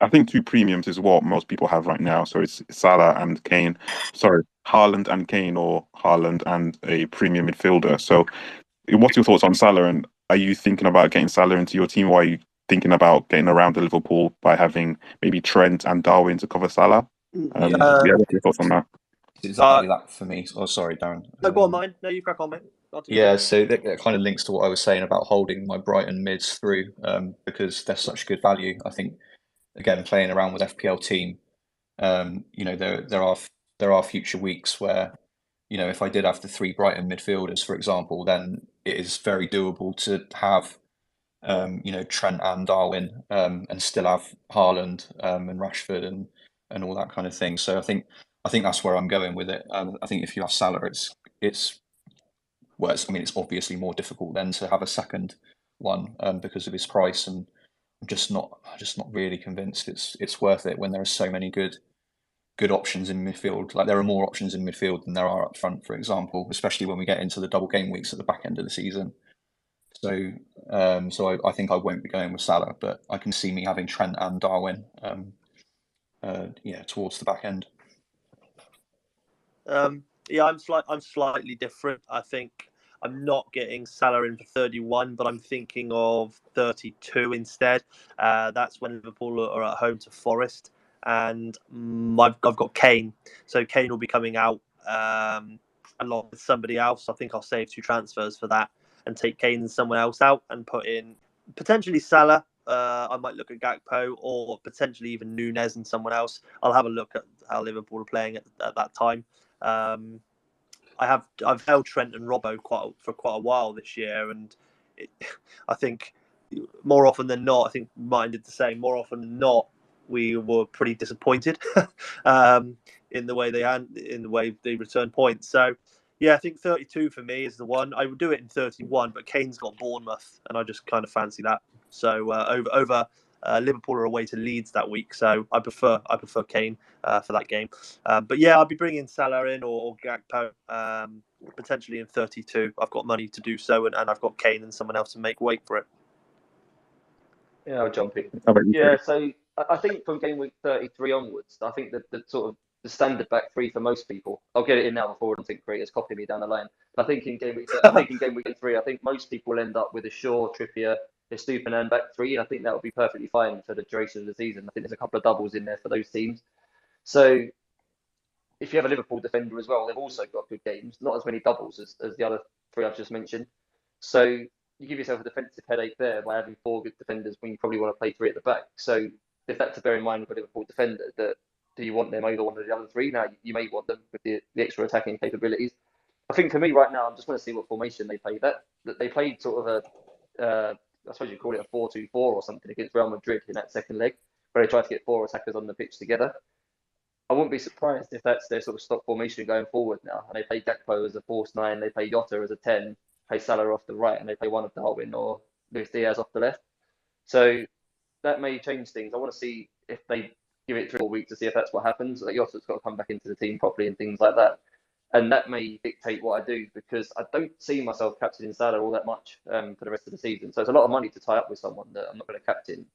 I think, two premiums is what most people have right now. So it's Salah and Kane. Sorry, Haaland and Kane, or Haaland and a premium midfielder. So what's your thoughts on Salah? And are you thinking about getting Salah into your team, or are you thinking about getting around the Liverpool by having maybe Trent and Darwin to cover Salah? What's your thoughts on that? Exactly that for me. Oh, sorry, Darren. No, go on, mine. No, you crack on, mate. Yeah, so that kind of links to what I was saying about holding my Brighton mids through, because they're such good value. I think, again, playing around with FPL team, there are future weeks where, if I did have the three Brighton midfielders, for example, then it is very doable to have, Trent and Darwin, and still have Haaland, and Rashford and all that kind of thing. So I think that's where I'm going with it. I think if you have Salah, it's obviously more difficult then to have a second one, because of his price, and I'm just not really convinced it's worth it when there are so many good options in midfield. Like, there are more options in midfield than there are up front, for example, especially when we get into the double game weeks at the back end of the season. So I think I won't be going with Salah, but I can see me having Trent and Darwin, towards the back end. Yeah, I'm slightly different. I think I'm not getting Salah in for 31, but I'm thinking of 32 instead. That's when Liverpool are at home to Forest, and I've got Kane. So Kane will be coming out along with somebody else. I think I'll save 2 transfers for that and take Kane and someone else out and put in potentially Salah. I might look at Gakpo, or potentially even Nunez and someone else. I'll have a look at how Liverpool are playing at that time. I've held Trent and Robbo for quite a while this year, and I think more often than not, I think mine did the same. More often than not, we were pretty disappointed in the way they return points. So yeah, I think 32 for me is the one. I would do it in 31, but Kane's got Bournemouth, and I just kind of fancy that. So over Liverpool are away to Leeds that week, so I prefer Kane for that game. But yeah, I'll be bringing Salah in, or Gakpo, potentially in 32. I've got money to do so, and I've got Kane and someone else to make way for it. Yeah, I'll jump in. How about you, Yeah, Craig? so I think from game week 33 onwards, I think that the sort of the standard back three for most people. I'll get it in now before I think creators copy me down the line. I think in game week 3, I think most people end up with a Shaw, Trippier, Estupiñán back three, and I think that would be perfectly fine for the duration of the season. I think there's a couple of doubles in there for those teams. So if you have a Liverpool defender as well, they've also got good games, not as many doubles as the other three I've just mentioned. So you give yourself a defensive headache there by having 4 good defenders when you probably want to play 3 at the back. So if that's to bear in mind with a Liverpool defender, that do you want them over one of the other 3? Now, you may want them with the extra attacking capabilities. I think for me right now, I'm just going to see what formation they play. That they played sort of I suppose you call it a 4-2-4 or something against Real Madrid in that second leg, where they tried to get 4 attackers on the pitch together. I wouldn't be surprised if that's their sort of stock formation going forward now. And they play Gakpo as a false 9, they play Jota as a 10, play Salah off the right, and they play one of Darwin or Luis Diaz off the left. So that may change things. I want to see if they give it 3 or 4 weeks to see if that's what happens. Like, Jota's got to come back into the team properly and things like that. And that may dictate what I do, because I don't see myself captaining Salah all that much for the rest of the season. So it's a lot of money to tie up with someone that I'm not going to captain,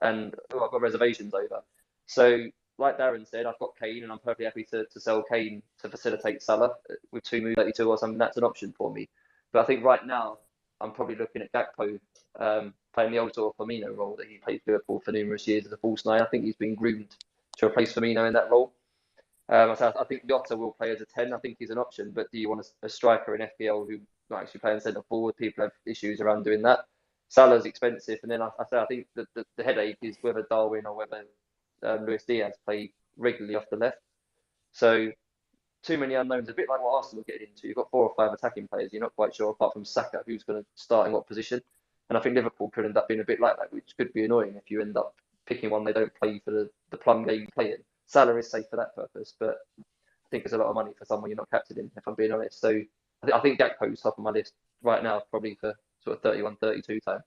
and I've got reservations over. So like Darren said, I've got Kane, and I'm perfectly happy to sell Kane to facilitate Salah with 2 moves, 32 or something. That's an option for me. But I think right now I'm probably looking at Gakpo playing the old sort of Firmino role that he played for Liverpool for numerous years as a false 9. I think he's been groomed to replace Firmino in that role. So I think Jota will play as a 10. I think he's an option, but do you want a striker in FPL who not actually playing centre forward? People have issues around doing that. Salah's expensive, and then I think that the headache is whether Darwin or whether Luis Diaz play regularly off the left. So too many unknowns, a bit like what Arsenal are getting into. You've got 4 or 5 attacking players. You're not quite sure, apart from Saka, who's going to start in what position. And I think Liverpool could end up being a bit like that, which could be annoying if you end up picking one they don't play for the plum game you play in. Salah is safe for that purpose, but I think it's a lot of money for someone you're not captaining, if I'm being honest. So I think Gakpo's top of my list right now, probably for sort of 31, 32 time.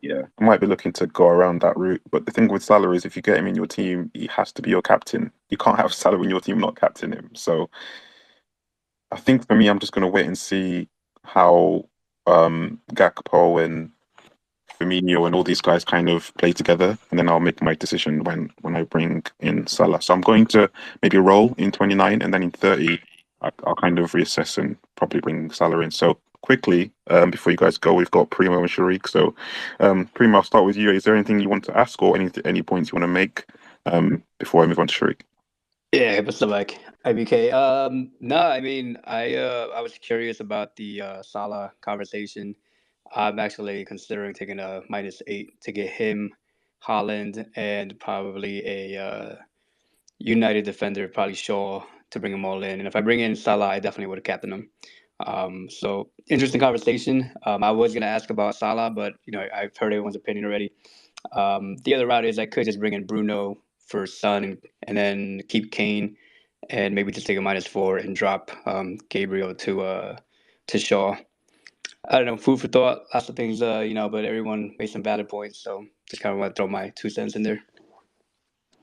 Yeah, I might be looking to go around that route. But the thing with Salah is, if you get him in your team, he has to be your captain. You can't have Salah in your team, not captain him. So I think for me, I'm just gonna wait and see how Gakpo and Firmino and all these guys kind of play together, and then I'll make my decision when I bring in Salah. So I'm going to maybe roll in 29, and then in 30, I'll kind of reassess and probably bring Salah in. So quickly, before you guys go, we've got Primo and Sharik. So, Primo, I'll start with you. Is there anything you want to ask or any points you want to make before I move on to Sharik? Yeah, what's up, like IBK? No, I mean, I was curious about the Salah conversation. I'm actually considering taking a -8 to get him, Holland, and probably a United defender, probably Shaw, to bring them all in. And if I bring in Salah, I definitely would have captained him. So interesting conversation. I was gonna ask about Salah, but I've heard everyone's opinion already. The other route is I could just bring in Bruno for Son and then keep Kane and maybe just take a -4 and drop Gabriel to Shaw. I don't know, food for thought, lots of things, but everyone made some valid points, so just kind of want to throw my 2 cents in there.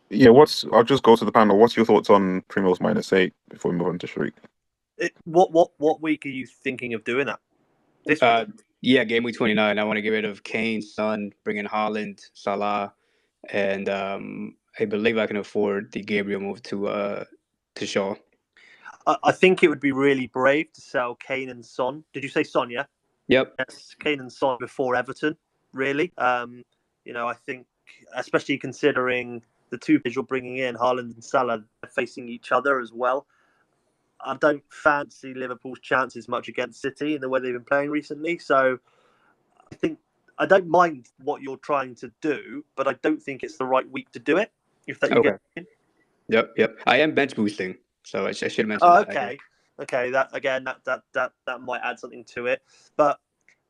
Yeah, I'll just go to the panel. What's your thoughts on Primo's -8 before we move on to Sharik? What week are you thinking of doing that? This week? Yeah, game week 29. I want to get rid of Kane, Son, bring in Haaland, Salah, and I believe I can afford the Gabriel move to Shaw. I think it would be really brave to sell Kane and Son. Did you say Son? Yeah. Yep. Yes, Kane and Son before Everton. Really. I think, especially considering the two players you're bringing in, Haaland and Salah, facing each other as well. I don't fancy Liverpool's chances much against City in the way they've been playing recently. So I think I don't mind what you're trying to do, but I don't think it's the right week to do it. If that you Okay. get in. Yep. I am bench boosting, so I should mention Oh, that. okay. That again, that might add something to it. But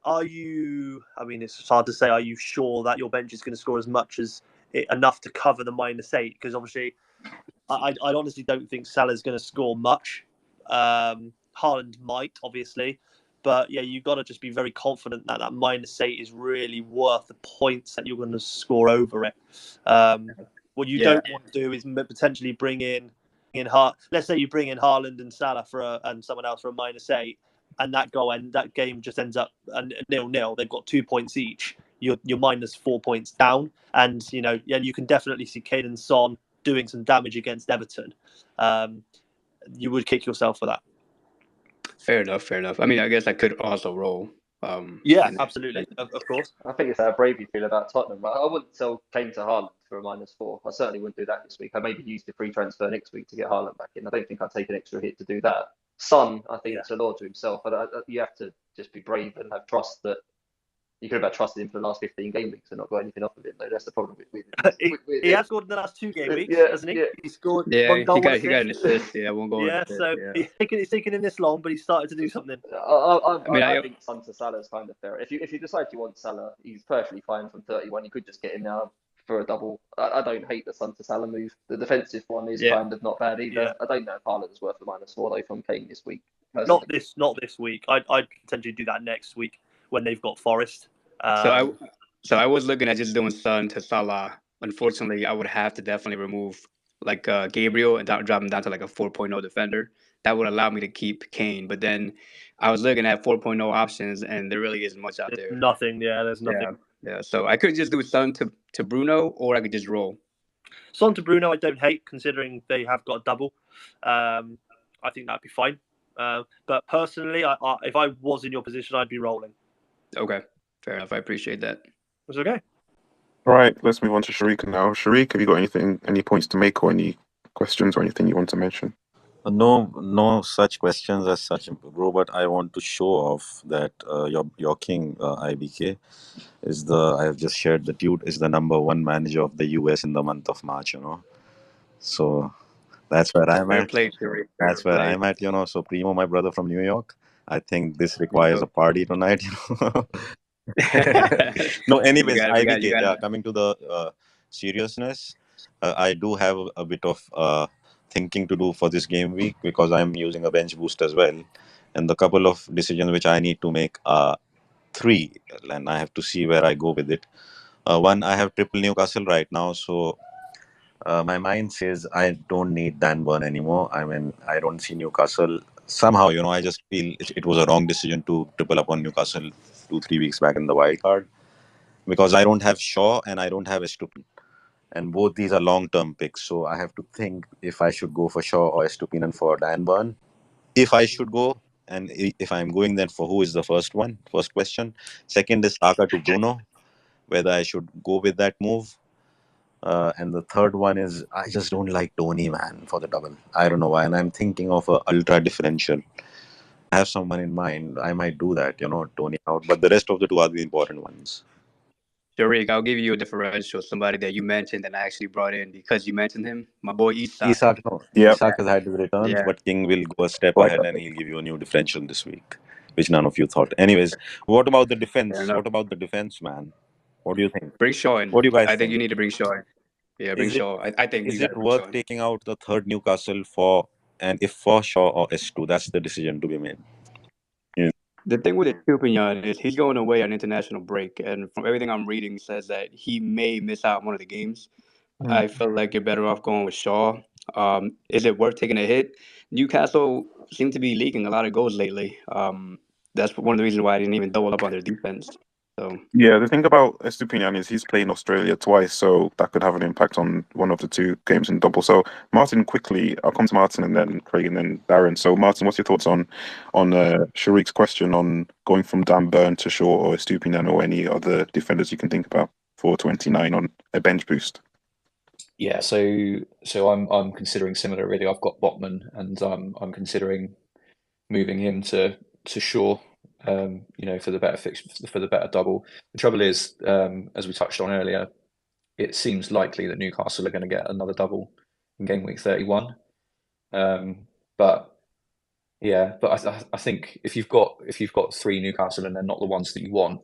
are you? I mean, it's hard to say. Are you sure that your bench is going to score as much as enough to cover the -8? Because obviously, I honestly don't think Salah's going to score much. Haaland might, obviously, but yeah, you've got to just be very confident that -8 is really worth the points that you're going to score over it. What you don't want to do is potentially bring in let's say you bring in Haaland and Salah and someone else for a -8, and that game just ends up 0-0. They've got 2 points each. You're -4 points down, and you can definitely see Kane and Son doing some damage against Everton. You would kick yourself for that. Fair enough. I mean, I guess I could also roll. Absolutely, of course. I think it's how brave you feel about Tottenham. Right? I wouldn't sell Kane to Haaland for a -4. I certainly wouldn't do that this week. I maybe use the free transfer next week to get Haaland back in. I don't think I'd take an extra hit to do that. Son, I think it's a law to himself, but you have to just be brave and have trust that you could have trusted him for the last 15 game weeks and not got anything off of him. Though that's the problem with he has scored in the last 2 game weeks, hasn't he? Yeah. He scored one goal, he got an assist. Yeah, one goal. Yeah, so it's taken him this long, but he started to do something. I think Son to Salah is kind of fair. If you decide you want Salah, he's perfectly fine from 31. You could just get him now for a double. I don't hate the Son to Salah move. The defensive one is kind of not bad either. I don't know if Haaland is worth the -4 though from Kane this week. Personally. Not this week. I'd potentially do that next week when they've got Forest. So I was looking at just doing Son to Salah. Unfortunately, I would have to definitely remove Gabriel and drop him down to like a 4.0 defender. That would allow me to keep Kane. But then I was looking at 4.0 options, and there really isn't much out there. Nothing. Yeah, there's nothing. Yeah. So I could just do Son to Bruno, or I could just roll. Son to Bruno, I don't hate, considering they have got a double. I think that'd be fine. But personally, if I was in your position, I'd be rolling. Okay, fair enough. I appreciate that. It's okay. All right, let's move on to Sharik now. Sharik, have you got any points to make or any questions or anything you want to mention? No such questions as such, bro. But I want to show off that your king IBK is I have just shared the dude is the #1 manager of the US in the month of March. So that's where I'm at. That's where I'm at. So Primo, my brother from New York, I think this requires a party tonight. No, anyways, IBK. Coming to the seriousness, I do have a bit of thinking to do for this game week because I'm using a bench boost as well, and the couple of decisions which I need to make are 3, and I have to see where I go with it. One, I have triple Newcastle right now, so my mind says I don't need Dan Burn anymore. I mean, I don't see Newcastle somehow, I just feel it was a wrong decision to triple up on Newcastle 2-3 weeks back in the wild card, because I don't have Shaw and I don't have Estupin, and both these are long-term picks. So I have to think if I should go for Shaw or Estupinian for Dan Burn. If I should go, and if I'm going, then for who is the first one? First question. Second is Saka to Bruno, whether I should go with that move. And the third one is I just don't like Tony, man, for the double. I don't know why, and I'm thinking of a ultra differential. I have someone in mind. I might do that, Tony out, but the rest of the two are the important ones. Sharik, I'll give you a differential, somebody that you mentioned and I actually brought in because you mentioned him. My boy Isak. Isak, no. Yeah. Isak has had his returns, Yeah. but King will go a step Like ahead that. and he'll give you a new differential this week, which none of you thought. Anyways, what about the Fair defense? enough. What about the defense, man? What do you think? Bring Shaw in. What do you guys I think you think? need to bring Shaw in. Yeah, bring Is it Shaw. I think you is got it to bring Shaw worth in. taking out the third Newcastle for, and if for Shaw or S2, that's the decision to be made. The thing with Estupinian is he's going away on international break, and from everything I'm reading, says that he may miss out one of the games. I feel like you're better off going with Shaw. Is it worth taking a hit? Newcastle seem to be leaking a lot of goals lately. That's one of the reasons why I didn't even double up on their defense. So Yeah, the thing about Estupinian is he's playing Australia twice, so that could have an impact on one of the two games in double. So Martin, quickly, I'll come to Martin and then Craig and then Darren. So Martin, what's your thoughts on Sharik's question on going from Dan Burn to Shaw or Estupinian or any other defenders you can think about for 29 on a bench boost? Yeah, so I'm considering similar really. I've got Botman and I'm considering moving him to Shaw, for the better fix, for the better double. The trouble is, as we touched on earlier, it seems likely that Newcastle are going to get another double in game week 31. But I think if you've got three Newcastle and they're not the ones that you want,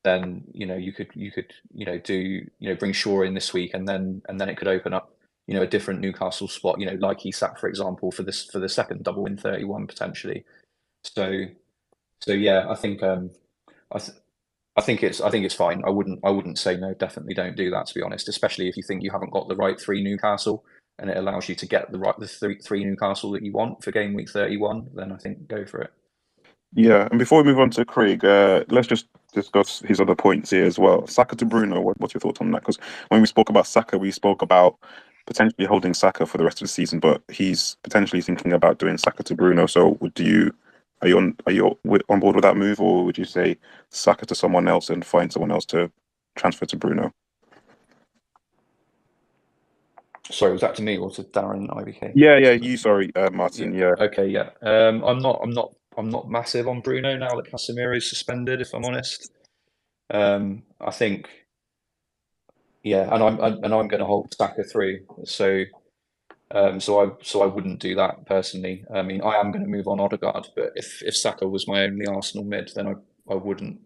then you could bring Shaw in this week, and then it could open up a different Newcastle spot, like Isak, for example, for the second double in 31 potentially. So yeah, I think I think it's fine. I wouldn't say no. Definitely don't do that, to be honest. Especially if you think you haven't got the right three Newcastle, and it allows you to get the three Newcastle that you want for game week 31. Then I think go for it. Yeah, and before we move on to Craig, let's just discuss his other points here as well. Saka to Bruno, what's your thoughts on that? Because when we spoke about Saka, we spoke about potentially holding Saka for the rest of the season, but he's potentially thinking about doing Saka to Bruno. So, are you on board with that move, or would you say Saka to someone else and find someone else to transfer to Bruno? Sorry, was that to me or to Darren IBK? Yeah, you. Sorry, Martin. Yeah. Okay, yeah. I'm not massive on Bruno now that Casemiro is suspended. If I'm honest, I think, yeah, and I'm going to hold Saka through. So I wouldn't do that personally. I mean, I am going to move on Odegaard, but if Saka was my only Arsenal mid, then I wouldn't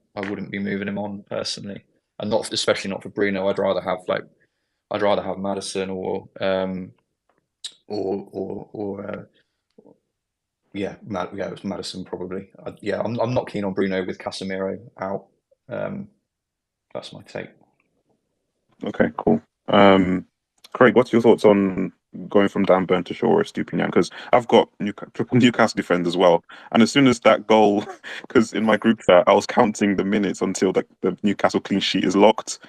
be moving him on personally, and especially not for Bruno. I'd rather have Maddison or it was Maddison probably. I'm not keen on Bruno with Casemiro out. That's my take. Okay, cool. Craig, what's your thoughts on going from Dan Burn to Shaw or Estupinian? Because I've got triple Newcastle defend as well. And as soon as that goal, because in my group chat, I was counting the minutes until the Newcastle clean sheet is locked.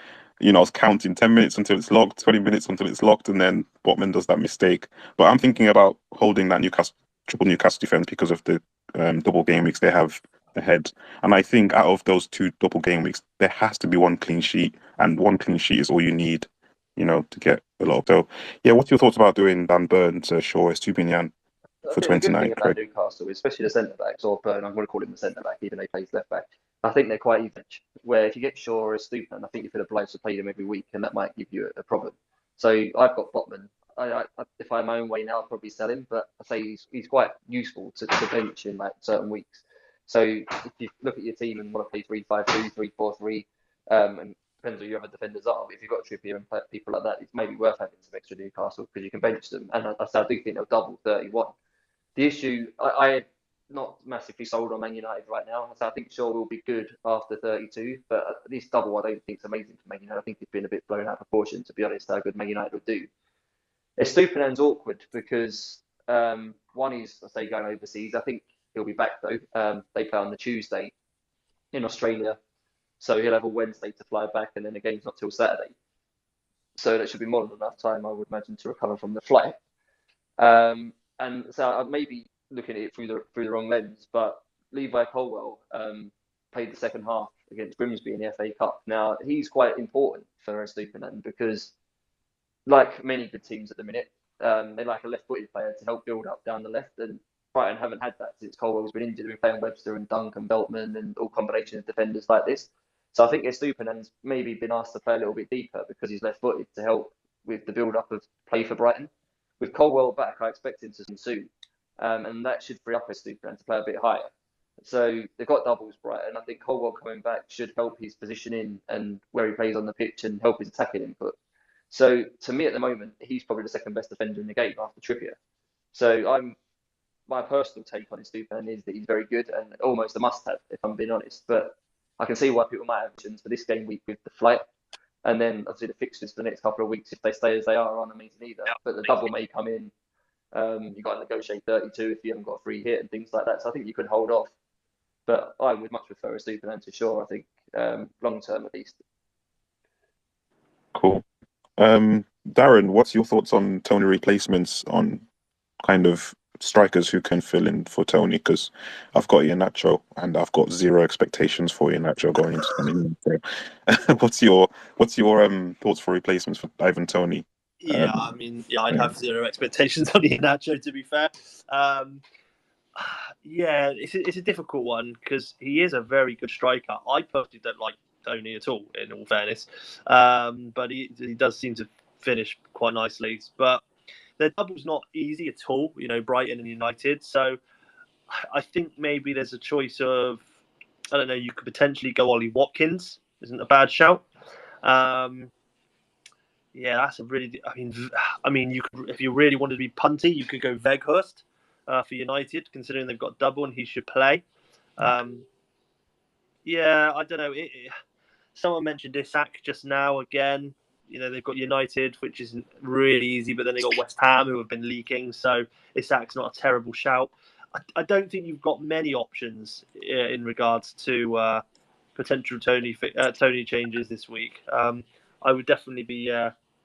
I was counting 10 minutes until it's locked, 20 minutes until it's locked, and then Botman does that mistake. But I'm thinking about holding that triple Newcastle defense because of the double game weeks they have ahead. And I think out of those two double game weeks, there has to be one clean sheet, and one clean sheet is all you need, to get a lot. So, yeah, what's your thoughts about doing Dan Burn to Shaw Estupinian for I think the good 29, thing about Craig? Newcastle, especially the centre backs, or Burn, I'm going to call him the centre back, even though he plays left back. I think they're quite even. Where if you get Shaw or Stupin, I think you feel obliged to play them every week, and that might give you a problem. So I've got Botman. If I'm my own way now, I'll probably sell him, but I say he's quite useful to bench in like certain weeks. So if you look at your team and want to play 3-5-2, 3-4-3, and depends who your other defenders are. But if you've got Trippier and people like that, it's maybe worth having some extra Newcastle because you can bench them. And I do think they'll double 31. The issue, I'm not massively sold on Man United right now. So I think Shaw will be good after 32, but this double I don't think is amazing for Man United. I think it's been a bit blown out of proportion, to be honest, how good Man United will do. Estupinan's awkward because One is, I say, going overseas. I think he'll be back though. They play on the Tuesday in Australia, so he'll have a Wednesday to fly back, and then the game's not till Saturday. So that should be more than enough time, I would imagine, to recover from the flight. And so I may be looking at it through the wrong lens, but Levi Colwell played the second half against Grimsby in the FA Cup. Now he's quite important for Estupiñán because, like many good teams at the minute, they like a left-footed player to help build up down the left, and Brighton haven't had that since Colwell's been injured. We've been playing Webster and Dunk and Beltman and all combinations of defenders like this. So I think Estupiñán's maybe been asked to play a little bit deeper because he's left-footed to help with the build-up of play for Brighton. With Colwell back, I expect him to soon, and that should free up Estupiñán to play a bit higher. So they've got doubles, Brighton. I think Colwell coming back should help his positioning and where he plays on the pitch and help his attacking input. So to me at the moment, he's probably the second best defender in the game after Trippier. So my personal take on Estupiñán is that he's very good and almost a must-have, if I'm being honest. But I can see why people might have options for this game week with the flight. And then obviously the fixtures for the next couple of weeks, if they stay as they are, aren't amazing either. But the double may come in. You've got to negotiate 32 if you haven't got a free hit and things like that. So I think you could hold off. But I would much prefer Estupiñán to Shaw, I think, long term at least. Cool. Darren, what's your thoughts on Tony replacements on kind of strikers who can fill in for Tony? Because I've got Iheanacho and I've got zero expectations for Iheanacho going into the what's your thoughts for replacements for Ivan Tony? Yeah, I'd have zero expectations on Iheanacho, to be fair. Yeah, it's a difficult one because he is a very good striker. I personally don't like Tony at all, in all fairness, but he does seem to finish quite nicely. But their double's not easy at all, Brighton and United. So I think maybe there's a choice of, I don't know, you could potentially go Ollie Watkins. Isn't a bad shout. Yeah, that's a really. I mean, you could, if you really wanted to be punty, you could go Weghorst for United, considering they've got double and he should play. Yeah, I don't know. Someone mentioned Isak just now again. They've got United, which isn't really easy, but then they've got West Ham, who have been leaking. So Isak's not a terrible shout. I don't think you've got many options in regards to potential Tony changes this week. I would definitely be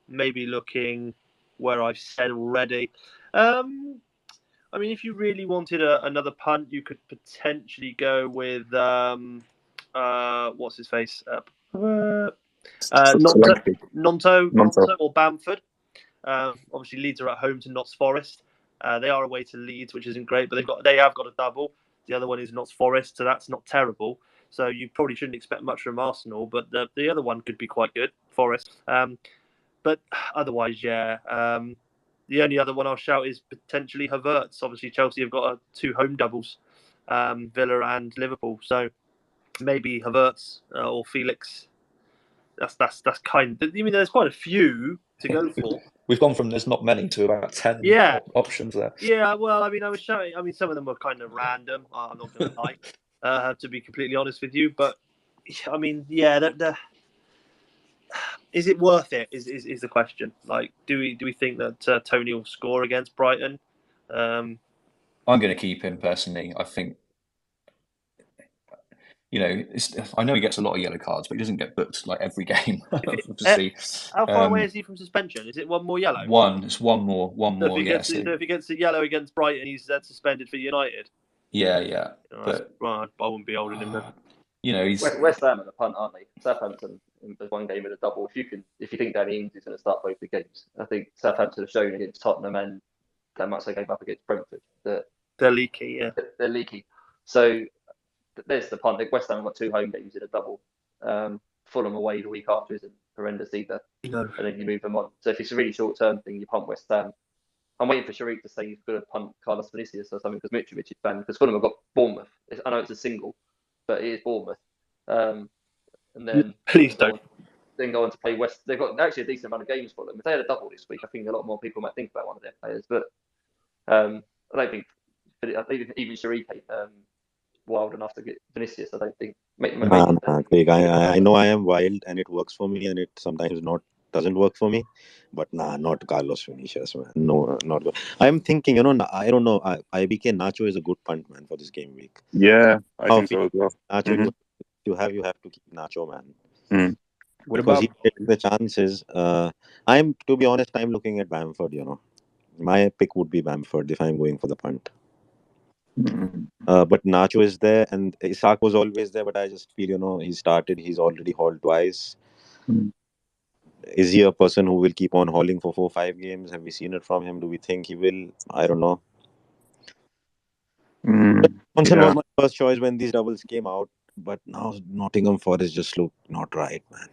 maybe looking where I've said already. I mean, if you really wanted another punt, you could potentially go with what's his face? Nonto or Bamford. Obviously, Leeds are at home to Notts Forest. They are away to Leeds, which isn't great, but they have got a double. The other one is Notts Forest, so that's not terrible. So you probably shouldn't expect much from Arsenal, but the other one could be quite good, Forest. But otherwise, yeah. The only other one I'll shout is potentially Havertz. Obviously, Chelsea have got two home doubles, Villa and Liverpool. So maybe Havertz or Felix. That's kind. I mean, there's quite a few to go for. We've gone from there's not many to about 10 options there. Yeah, well, I mean, I was shouting. I mean, some of them were kind of random. I'm not going to lie, to be completely honest with you. But I mean, yeah, is it worth it? Is the question. Like, do we think that Tony will score against Brighton? I'm going to keep him personally. I think, I know he gets a lot of yellow cards, but he doesn't get booked like every game. Obviously, how far away is he from suspension? Is it one more yellow? It's one more. So if he gets the yellow against Brighton, he's then suspended for United. Yeah. But I wouldn't be holding him then. He's West Ham at the punt, aren't they? Southampton, there's one game with a double. If you think Danny Ings is going to start both the games, I think Southampton have shown against Tottenham and that much they gave up against Brentford. They're leaky, yeah. They're leaky. So there's the punt. West Ham have got two home games in a double. Fulham away the week after isn't horrendous either. No. And then you move them on. So if it's a really short-term thing, you punt West Ham. I'm waiting for Sharik to say he's going to punt Carlos Vinicius or something because Mitrovic is banned. Because Fulham have got Bournemouth. I know it's a single, but it is Bournemouth. And then please don't. Then go on to play West. They've got actually a decent amount of games for them. If they had a double this week, I think a lot more people might think about one of their players. But I don't think even Sharik wild enough to get Vinicius. I don't think. Craig, I know I am wild and it works for me, and it sometimes not doesn't work for me. But nah, not Carlos Vinicius, man. No, not good. I'm thinking, I don't know. IBK Nacho is a good punt man for this game week. Yeah, I How think so as well. Nacho Hmm. you have to keep Nacho, man, Mm. What because about he's taking the chances. I'm to be honest, I'm looking at Bamford. My pick would be Bamford if I'm going for the punt. Mm. But Nacho is there, and Isak was always there. But I just feel, he started. He's already hauled twice. Mm. Is he a person who will keep on hauling for 4 5 games? Have we seen it from him? Do we think he will? I don't know. Johnson Yeah. was my first choice when these doubles came out, but now Nottingham Forest just look not right, man.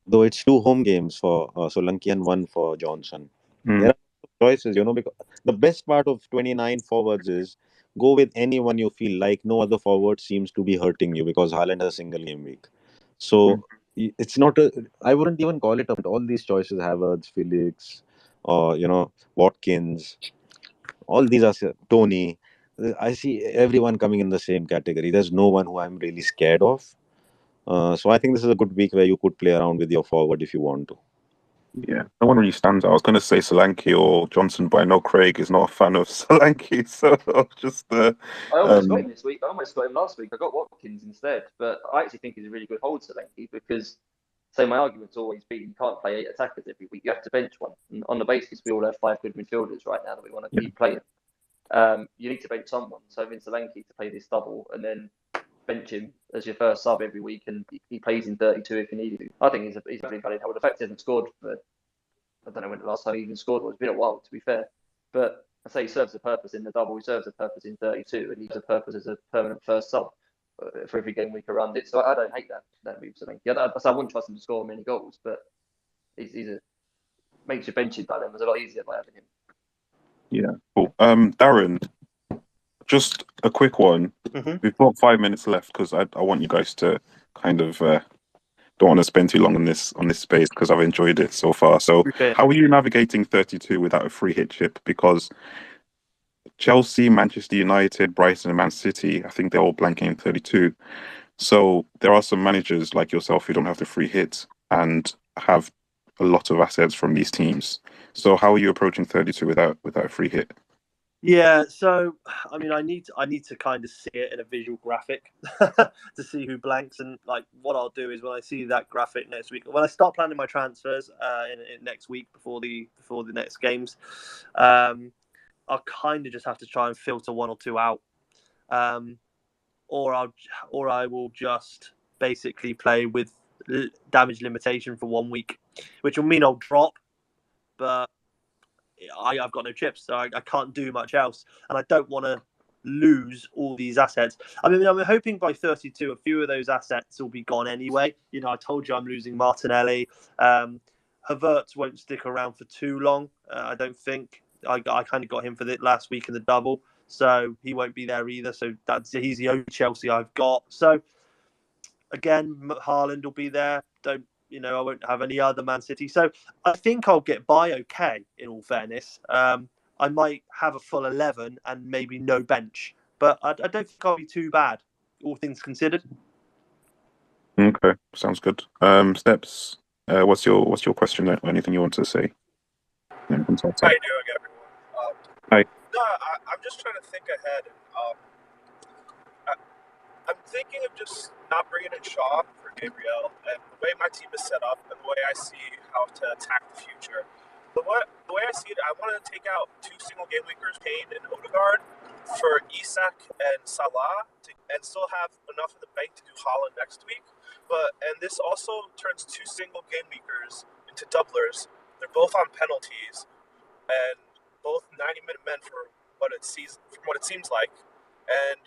Though it's 2 home games for Solanke and 1 for Johnson. Mm. There are choices, because the best part of 29 forwards is go with anyone you feel like. No other forward seems to be hurting you because Haaland has a single game week. Mm. So it's not a. I wouldn't even call it a. All these choices: Havertz, Felix, or Watkins. All these are Tony. I see everyone coming in the same category. There's no one who I'm really scared of. So I think this is a good week where you could play around with your forward if you want to. Yeah, no one really stands out. I was going to say Solanke or Johnson, but I know Craig is not a fan of Solanke, so I'll just I almost got um, him this week. I almost got him last week. I got Watkins instead, but I actually think he's a really good hold to Solanke because, say, my argument's always been you can't play 8 attackers every week. You have to bench one. And on the basis we all have 5 good midfielders right now that we want to yeah, keep playing, you need to bench someone. So I mean Solanke to play this double and then bench him as your first sub every week, and he plays in 32 if you need to. I think he's a really valid hold. The fact he hasn't scored for I don't know when the last time he even scored was. It's been a while, to be fair. But I say he serves a purpose in the double. He serves a purpose in 32, and he serves a purpose as a permanent first sub for every game week around it. So I don't hate that move. So I wouldn't trust him to score many goals, but he's a makes your benching dilemmas a lot easier by having him. yeah. Cool. Darren, just a quick one. Mhm. We've got 5 minutes left because I want you guys to kind of don't want to spend too long on this space because I've enjoyed it so far. So, Okay. how are you navigating 32 without a free hit chip? Because Chelsea, Manchester United, Brighton, and Man City, I think they're all blanking in 32. So there are some managers like yourself who don't have the free hit and have a lot of assets from these teams. So how are you approaching 32 without a free hit? Yeah, so I mean, I need to kind of see it in a visual graphic to see who blanks, and like what I'll do is when I see that graphic next week, when I start planning my transfers in next week before the next games, I'll kind of just have to try and filter one or two out, um, or I will just basically play with damage limitation for 1 week, which will mean I'll drop, but I've got no chips, so I can't do much else, and I don't want to lose all these assets. I mean, I'm hoping by 32, a few of those assets will be gone anyway. I told you I'm losing Martinelli. Havertz won't stick around for too long. I don't think. I kind of got him for the last week in the double, so he won't be there either. So he's the only Chelsea I've got. So again, Haaland will be there. I won't have any other Man City. So I think I'll get by okay, in all fairness. I might have a full 11 and maybe no bench, but I don't think I'll be too bad, all things considered. Okay, sounds good. Steps. What's your question or anything you want to say? How you doing, everyone? Hi. No, I'm just trying to think ahead. I'm thinking of just not bringing in Shaw for Gabriel, and the way my team is set up, and the way I see how to attack the future. The way I see it, I want to take out 2 single game weekers, Kane and Odegaard, for Isak and Salah, and still have enough in the bank to do Haaland next week. And this also turns 2 single game weekers into doublers. They're both on penalties, and both 90-minute men from what it seems like, and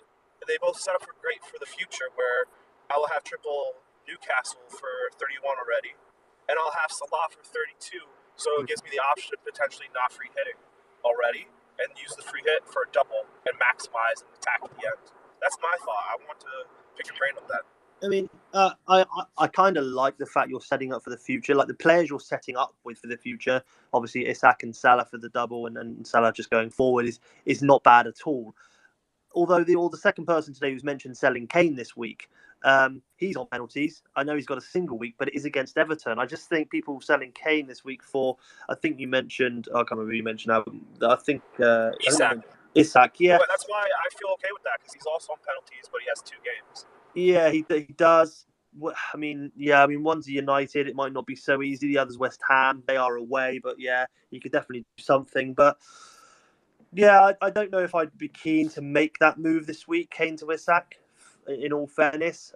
they both set up for great for the future, where I will have triple Newcastle for 31 already, and I'll have Salah for 32. So it gives me the option of potentially not free hitting already, and use the free hit for a double and maximize and attack at the end. That's my thought. I want to pick your brain on that. I mean, I kind of like the fact you're setting up for the future. Like the players you're setting up with for the future, obviously Isak and Salah for the double, and Salah just going forward is not bad at all. although the second person today who's mentioned selling Kane this week, he's on penalties. I know he's got a single week, but it is against Everton. I just think people selling Kane this week for, I think you mentioned, I can't remember who you mentioned now. I think Isak, yeah. But that's why I feel okay with that, because he's also on penalties, but he has 2 games. Yeah, he does. I mean, one's United. It might not be so easy. The other's West Ham. They are away, but yeah, you could definitely do something. But yeah, I don't know if I'd be keen to make that move this week, Kane to Isak, in all fairness.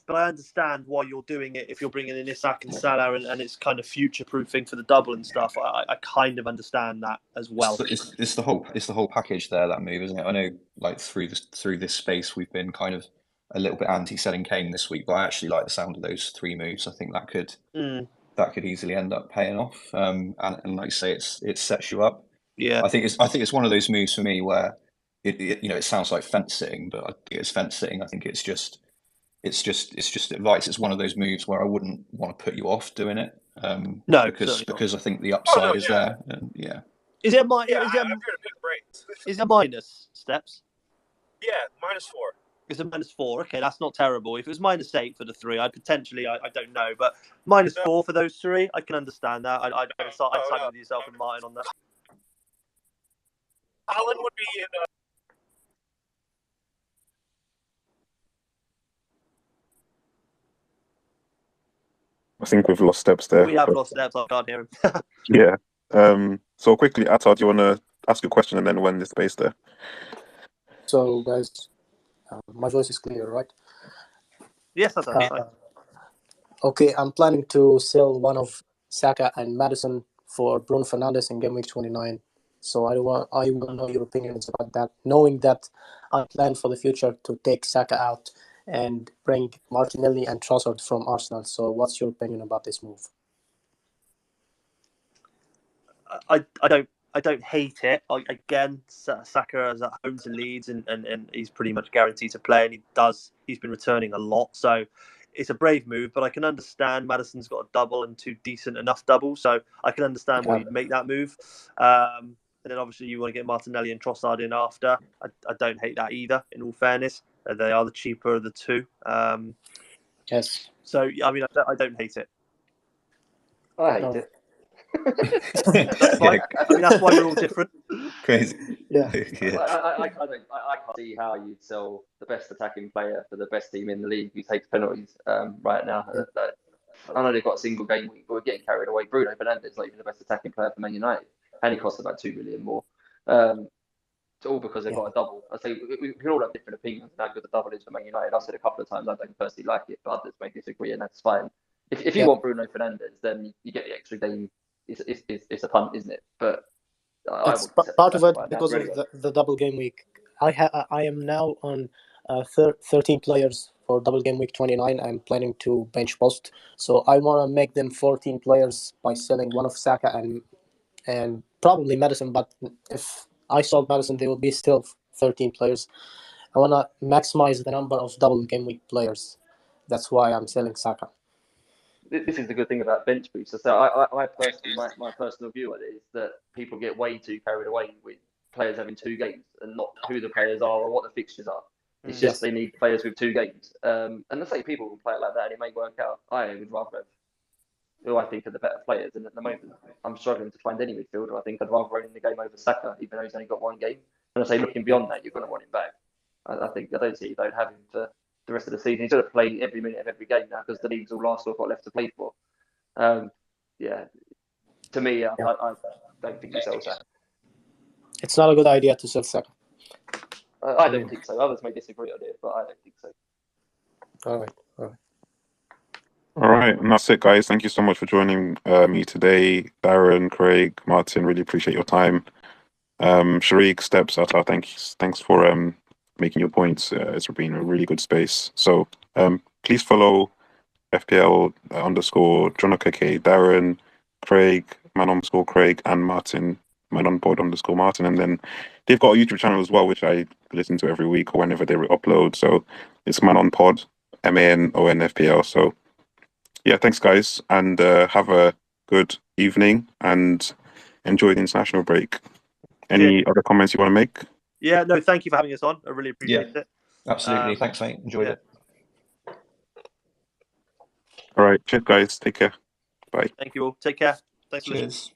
But I understand why you're doing it if you're bringing in Isak and Salah and it's kind of future-proofing for the double and stuff. I kind of understand that as well. It's the whole package there, that move, isn't it? I know, like, through this space we've been kind of a little bit anti-selling Kane this week, but I actually like the sound of those 3 moves. I think that could easily end up paying off. And like you say, it sets you up. Yeah, I think it's one of those moves for me where it sounds like fencing, but I think it's fencing. I think it's just advice. It's one of those moves where I wouldn't want to put you off doing it. No, because I think the upside is there. And yeah. Is it I'm here to pick brains. Is there minus steps? Yeah, -4. It's a -4. Okay, that's not terrible. If it was -8 for the 3, I'd potentially, I don't know, but -4 for those 3, I can understand that. I'd side with yourself and Martin on that. Alan would be in. I think we've lost steps there. We have lost steps. I can't hear him. Yeah. So quickly, Attar, do you want to ask a question and then win the space there? So, guys, my voice is clear, right? Yes, that's fine. Okay, I'm planning to sell one of Saka and Madison for Bruno Fernandes in game week 29. So I want to know your opinions about that, knowing that I plan for the future to take Saka out and bring Martinelli and Trossard from Arsenal. So what's your opinion about this move? I don't hate it. Again, Saka is at home to Leeds and he's pretty much guaranteed to play, and he's been returning a lot. So it's a brave move, but I can understand Maddison's got a double and 2 decent enough doubles, so I can understand why you'd make that move. And then obviously you want to get Martinelli and Trossard in after. I don't hate that either, in all fairness. They are the cheaper of the 2. Yes. So, I mean, I don't hate it. I hate it. That's fine. I mean, that's why we're all different. Crazy. Yeah. I can't see how you'd sell the best attacking player for the best team in the league who takes penalties right now. I know they've got a single game week, but we're getting carried away. Bruno Fernandes is not even the best attacking player for Man United, and he costs about 2 million more. It's all because they've got a double. I say we can all have different opinions on how good the double is for Man United. I've said a couple of times I don't personally like it, but others may disagree, and that's fine. If you want Bruno Fernandes, then you get the extra game. It's a punt, isn't it? But it's part of it because of the double game week. I am now on 13 players for double game week 29. I'm planning to bench post, so I want to make them 14 players by selling one of Saka and probably Madison. But if I sold Madison, they will be still 13 players. I want to maximize the number of double game week players. That's why I'm selling Saka. This is the good thing about bench boosts. So I personally, my personal view on it is that people get way too carried away with players having 2 games and not who the players are or what the fixtures are. It's just they need players with 2 games. And let's say people will play it like that and it may work out. I would rather have who I think are the better players. And at the moment, I'm struggling to find any midfielder. I think I'd rather run in the game over Saka, even though he's only got 1 game. And I say, looking beyond that, you're going to want him back. I don't see you don't have him for the rest of the season. He's going to play every minute of every game now because the league's all last got left to play for. To me, I don't think you sell Saka. It's not a good idea to sell Saka. I don't think so. Others may disagree on it, but I don't think so. All right. All right, and that's it, guys. Thank you so much for joining me today, Darren, Craig, Martin. Really appreciate your time. Sharik, Steps, Attar, thanks for making your points. It's been a really good space. So please follow FPL _ JohnOKK, Darren, Craig, man_Craig, and Martin, man_pod _Martin. And then they've got a YouTube channel as well, which I listen to every week or whenever they upload. So it's man_pod, MANONFPL. So yeah, thanks, guys, and have a good evening and enjoy the international break. Any other comments you want to make? Yeah, no, thank you for having us on. I really appreciate it. Absolutely. Thanks, mate. Enjoyed it. All right. Cheers, guys. Take care. Bye. Thank you all. Take care. Thanks for listening. Cheers.